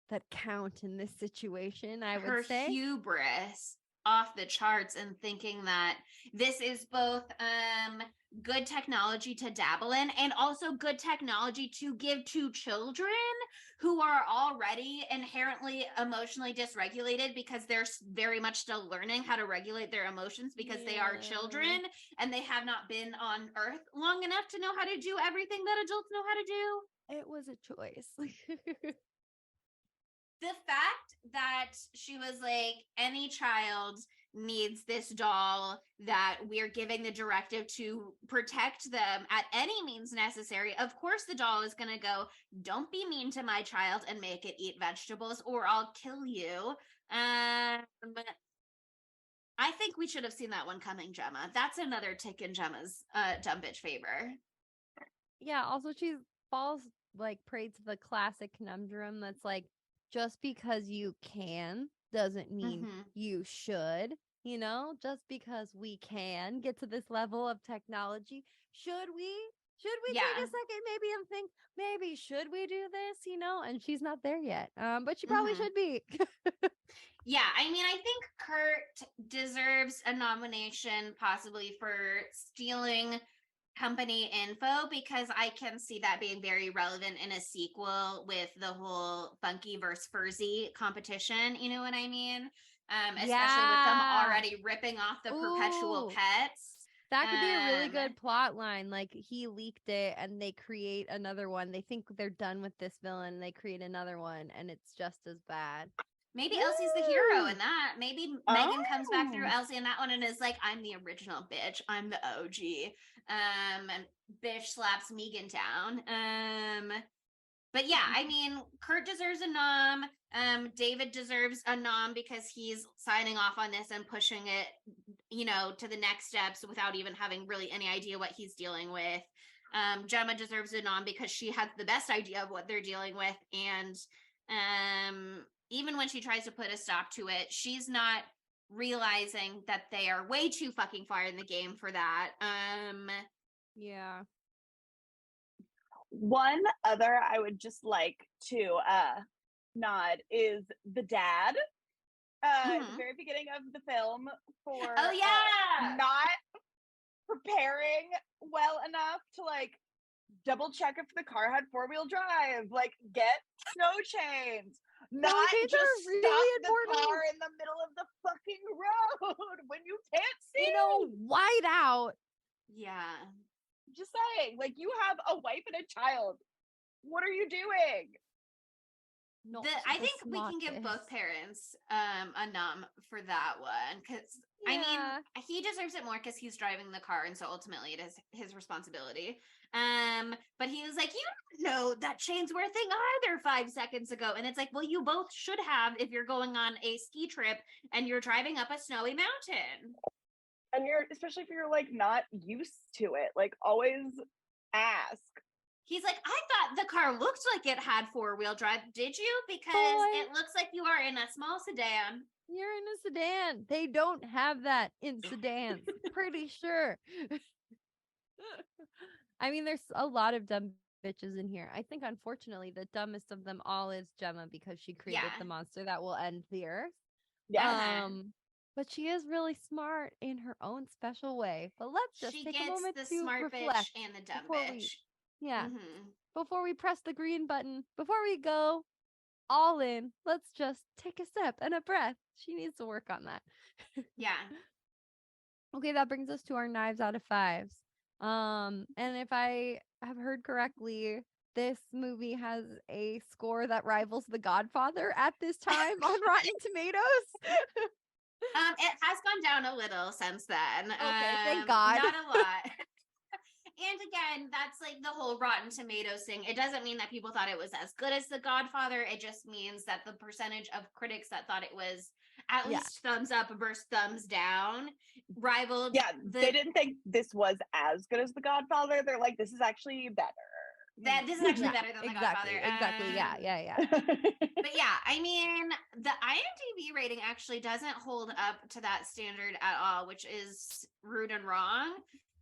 that count in this situation, I would say. Her hubris off the charts, and thinking that this is both good technology to dabble in and also good technology to give to children who are already inherently emotionally dysregulated, because they're very much still learning how to regulate their emotions, because they are children and they have not been on earth long enough to know how to do everything that adults know how to do. It was a choice. The fact that she was like, any child needs this doll that we're giving the directive to protect them at any means necessary, of course the doll is going to go, don't be mean to my child and make it eat vegetables or I'll kill you. I think we should have seen that one coming, Gemma. That's another tick in Gemma's dumb bitch favor. Yeah, also she falls like prey to the classic conundrum that's like, just because you can doesn't mean you should, you know? Just because we can get to this level of technology, should we take a second maybe and think, maybe should we do this, you know? And she's not there yet. But she probably should be. Yeah, I mean, I think Kurt deserves a nomination possibly for stealing company info, because I can see that being very relevant in a sequel with the whole Funky versus Furzy competition. You know what I mean? Especially with them already ripping off the perpetual pets. That could be a really good plot line. Like, he leaked it and they create another one. They think they're done with this villain and they create another one and it's just as bad. Maybe Elsie's the hero in that. Maybe M3GAN comes back through Elsie in that one and is like, I'm the original bitch. I'm the OG. And bitch slaps M3GAN down. But yeah, I mean, Kurt deserves a nom. David deserves a nom because he's signing off on this and pushing it, you know, to the next steps without even having really any idea what he's dealing with. Gemma deserves a nom because she has the best idea of what they're dealing with. And even when she tries to put a stop to it, she's not realizing that they are way too fucking far in the game for that. Yeah. One other I would just like to nod is the dad at the very beginning of the film for not preparing well enough to like double check if the car had 4-wheel drive, like get snow chains. Not just really stop important. The car in the middle of the fucking road when you can't see. You know, white out. Yeah. Just saying, like, you have a wife and a child. What are you doing? I think we can give both parents a nom for that one, because I mean, he deserves it more because he's driving the car and so ultimately it is his responsibility. But he was like, you don't know that chains were a thing either 5 seconds ago. And it's like, well, you both should have if you're going on a ski trip and you're driving up a snowy mountain. And especially if you're like not used to it, like always ask. He's like, I thought the car looked like it had 4-wheel drive. Did you? Because it looks like you are in a small sedan. You're in a sedan. They don't have that in sedans. Pretty sure. I mean, there's a lot of dumb bitches in here. I think, unfortunately, the dumbest of them all is Gemma because she created the monster that will end the earth. Yeah. But she is really smart in her own special way. But let's just take a moment to smart reflect bitch and the dumb bitch. Before we press the green button, before we go all in, let's just take a sip and a breath. She needs to work on that. Yeah. Okay, that brings us to our knives out of 5s. And if I have heard correctly, this movie has a score that rivals The Godfather at this time on Rotten Tomatoes. It has gone down a little since then. Okay, thank God. Not a lot. And again, that's like the whole Rotten Tomatoes thing. It doesn't mean that people thought it was as good as The Godfather. It just means that the percentage of critics that thought it was at least thumbs up versus thumbs down rivaled. Yeah, they didn't think this was as good as The Godfather. They're like, this is actually better. This is actually better than The Godfather. Exactly. Yeah. But yeah, I mean, the IMDb rating actually doesn't hold up to that standard at all, which is rude and wrong.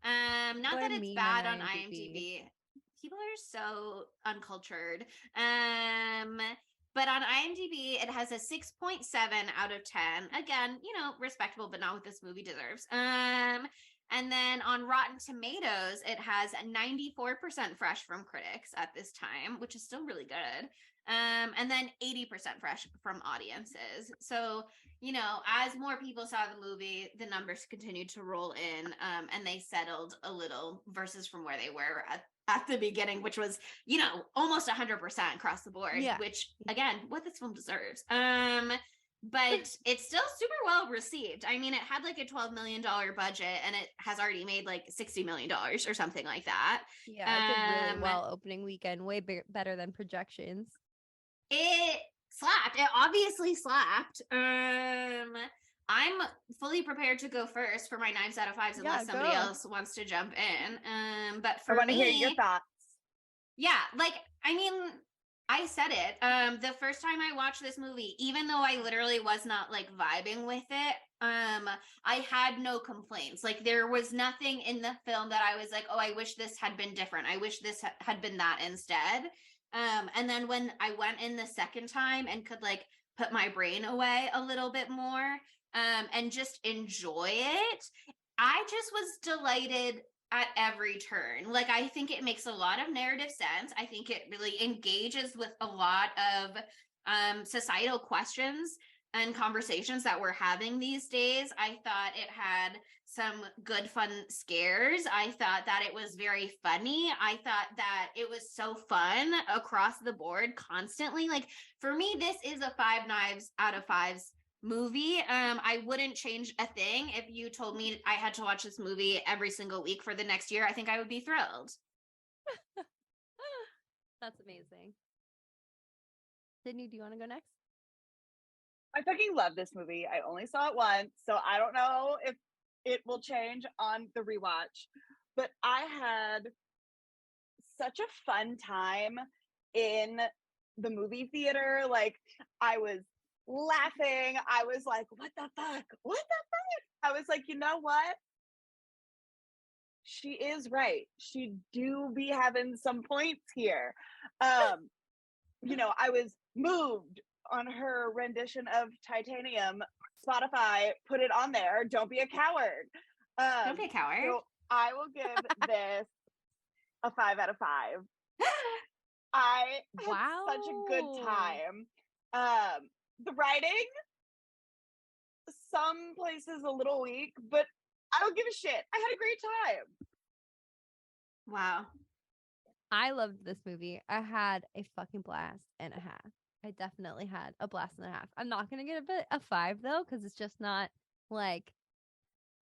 Not that it's bad on IMDb. People are so uncultured. But on IMDb, it has a 6.7 out of 10. Again, you know, respectable, but not what this movie deserves. And then on Rotten Tomatoes, it has 94% fresh from critics at this time, which is still really good. And then 80% fresh from audiences. So, you know, as more people saw the movie, the numbers continued to roll in, and they settled a little versus from where they were at the beginning, which was, you know, almost 100% across the board, which again, what this film deserves. but it's still super well received. I mean, it had like a $12 million budget and it has already made like $60 million or something like that. Yeah, it's a really well opening weekend, way better than projections. It slapped. It obviously slapped. I'm fully prepared to go first for my 9s out of 5s unless somebody else wants to jump in. But for I want to hear your thoughts. Yeah, like, I mean, I said it. The first time I watched this movie, even though I literally was not like vibing with it, I had no complaints. Like, there was nothing in the film that I was like, oh, I wish this had been different. I wish this had been that instead. And then when I went in the second time and could like put my brain away a little bit more, and just enjoy it, I just was delighted at every turn. Like, I think it makes a lot of narrative sense. I think it really engages with a lot of societal questions and conversations that we're having these days. I thought it had some good fun scares. I thought that it was very funny. I thought that it was so fun across the board constantly. Like, for me, this is a 5 knives out of 5s movie. I wouldn't change a thing. If you told me I had to watch this movie every single week for the next year, I think I would be thrilled. That's amazing. Sydney, do you want to go next? I fucking love this movie. I only saw it once, so I don't know if it will change on the rewatch, but I had such a fun time in the movie theater. Like, I was laughing. I was like, what the fuck? What the fuck? I was like, you know what? She is right. She do be having some points here. You know, I was moved on her rendition of Titanium. Spotify put it on there. Don't be a coward. Don't be a coward. So I will give this a 5 out of 5. I had such a good time. The writing, some places a little weak, but I don't give a shit. I had a great time. Wow. I loved this movie. I had a fucking blast and a half. I definitely had a blast and a half. I'm not going to give it a 5 though, because it's just not like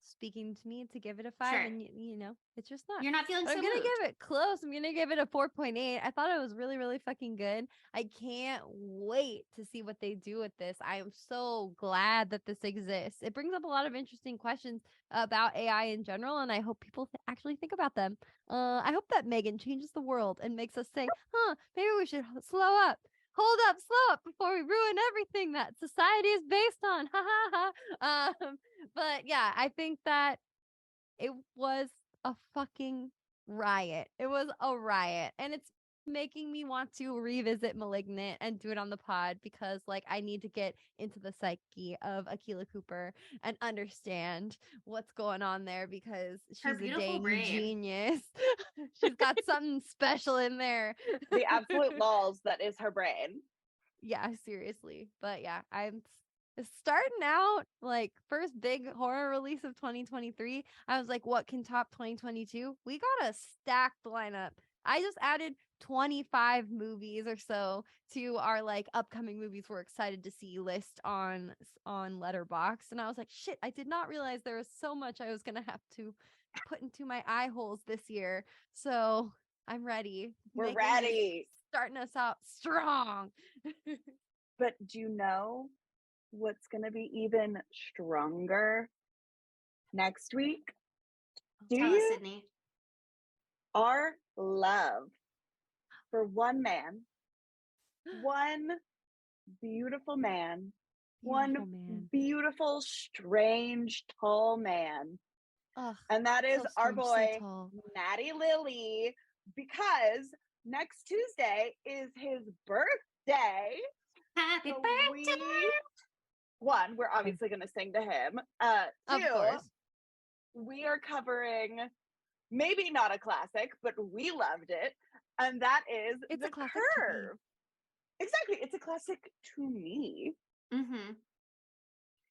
speaking to me to give it a 5. Sure. And you know, it's just not. You're not feeling so I'm gonna give it close. I'm gonna give it a 4.8. I thought it was really, really fucking good. I can't wait to see what they do with this. I am so glad that this exists. It brings up a lot of interesting questions about AI in general, and I hope people actually think about them. I hope that M3GAN changes the world and makes us say, maybe we should slow up. Hold up, slow up before we ruin everything that society is based on. Ha ha ha. But yeah, I think that it was a fucking riot. It was a riot. And it's making me want to revisit Malignant and do it on the pod because, like, I need to get into the psyche of Akilah Cooper and understand what's going on there because she's a dang genius. She's got something special in there. The absolute balls that is her brain. Yeah, seriously. But yeah, I'm starting out like first big horror release of 2023. I was like, what can top 2022? We got a stacked lineup. I just added 25 movies or so to our like upcoming movies we're excited to see list on Letterboxd, and I was like, shit, I did not realize there was so much I was gonna have to put into my eye holes this year. So I'm ready. We're ready. Starting us out strong. But do you know what's going to be even stronger next week? Tell us, Sydney. Our love for one man, one beautiful man, beautiful, strange, tall man. Ugh, and that is so our boy, so Natty Lily, because next Tuesday is his birthday. Happy birthday! One, we're obviously going to sing to him. Two, we are covering maybe not a classic, but we loved it. And that is it's The a classic Curve. Exactly. It's a classic to me. Mm-hmm.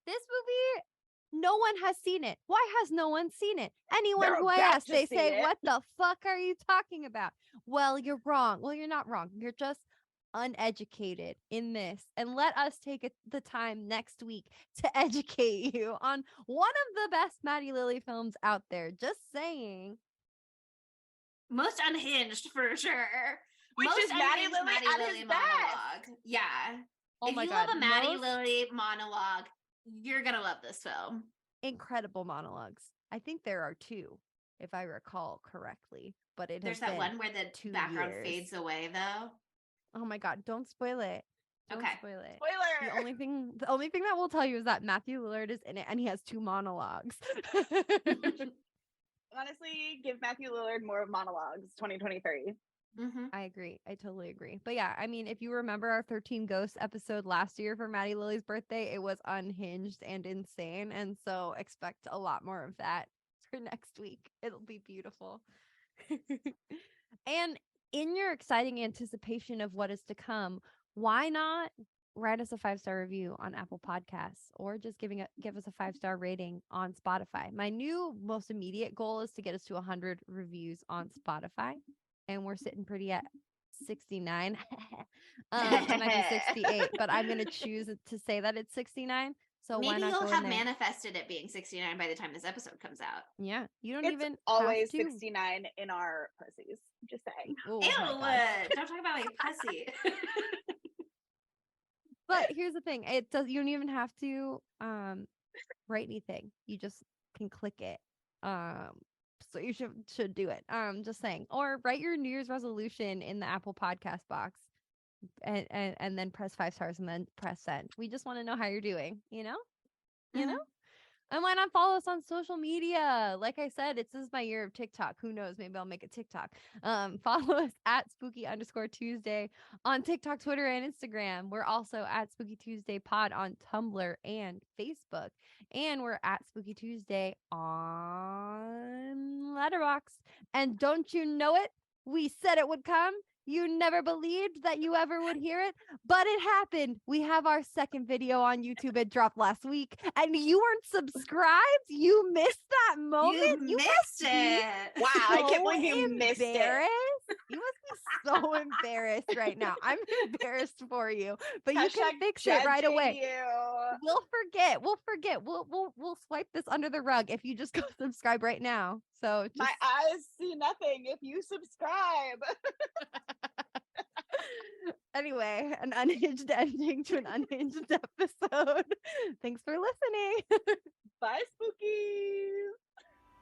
This movie, no one has seen it. Why has no one seen it? Anyone They're who I about ask, to they see say, it. what the fuck are you talking about? Well, you're wrong. Well, you're not wrong. You're just uneducated in this, and let us take the time next week to educate you on one of the best Maddie Lily films out there. Just saying. Most unhinged for sure. Which Most is Maddie Lily at his monologue. Yeah. Oh if my you God. love a Maddie Lily monologue, you're gonna love this film. Incredible monologues. I think there are two, if I recall correctly. But there's that one where the background fades away, though. Oh my God! Don't spoil it. Don't spoil it. Spoiler. The only thing that we'll tell you is that Matthew Lillard is in it, and he has 2 monologues. Honestly, give Matthew Lillard more monologues. 2023. I agree. I totally agree. But yeah, I mean, if you remember our 13 Ghosts episode last year for Maddie Lily's birthday, it was unhinged and insane. And so expect a lot more of that for next week. It'll be beautiful. And in your exciting anticipation of what is to come, why not write us a 5-star review on Apple Podcasts, or just give us a 5-star rating on Spotify? My new most immediate goal is to get us to 100 reviews on Spotify. And we're sitting pretty at 69. It might be 68, but I'm going to choose to say that it's 69. So maybe why not you'll go have in there? Manifested it being 69 by the time this episode comes out. Yeah, you don't It's even always have to. 69 in our pussies. Just saying. Oh, Ew, don't talk about my pussy. But here's the thing: you don't even have to write anything. You just can click it. So you should do it. Just saying. Or write your New Year's resolution in the Apple Podcast box, and then press 5 stars and then press send. We just want to know how you're doing. You know. And why not follow us on social media? Like I said, this is my year of TikTok. Who knows? Maybe I'll make a TikTok. Follow us at spooky_Tuesday on TikTok, Twitter, and Instagram. We're also at Spooky Tuesday Pod on Tumblr and Facebook. And we're at Spooky Tuesday on Letterboxd. And don't you know it? We said it would come. You never believed that you ever would hear it, but it happened. We have our second video on YouTube. It dropped last week, and you weren't subscribed. You missed that moment. You missed it. Wow, I can't believe you missed it. You must be so embarrassed right now. I'm embarrassed for you, but you can fix it judging right away. you. We'll forget. We'll swipe this under the rug if you just go subscribe right now. So My eyes see nothing if you subscribe. Anyway, an unhinged ending to an unhinged episode. Thanks for listening. Bye, spookies.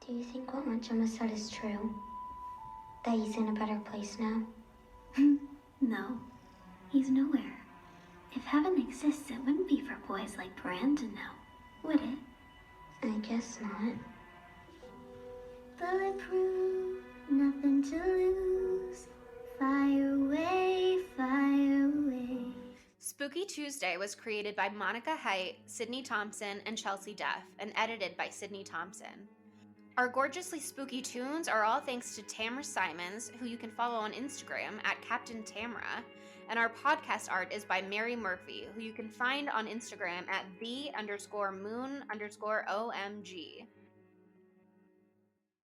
Do you think what my Gemma said is true? That he's in a better place now? No, he's nowhere. If heaven exists, it wouldn't be for boys like Brandon now, would it? I guess not. Bulletproof, nothing to lose. Fire away, fire away. Spooky Tuesday was created by Monica Haidt, Sydney Thompson, and Chelsea Duff, and edited by Sydney Thompson. Our gorgeously spooky tunes are all thanks to Tamara Simons, who you can follow on Instagram at Captain Tamara, and our podcast art is by Mary Murphy, who you can find on Instagram at the_moon_OMG.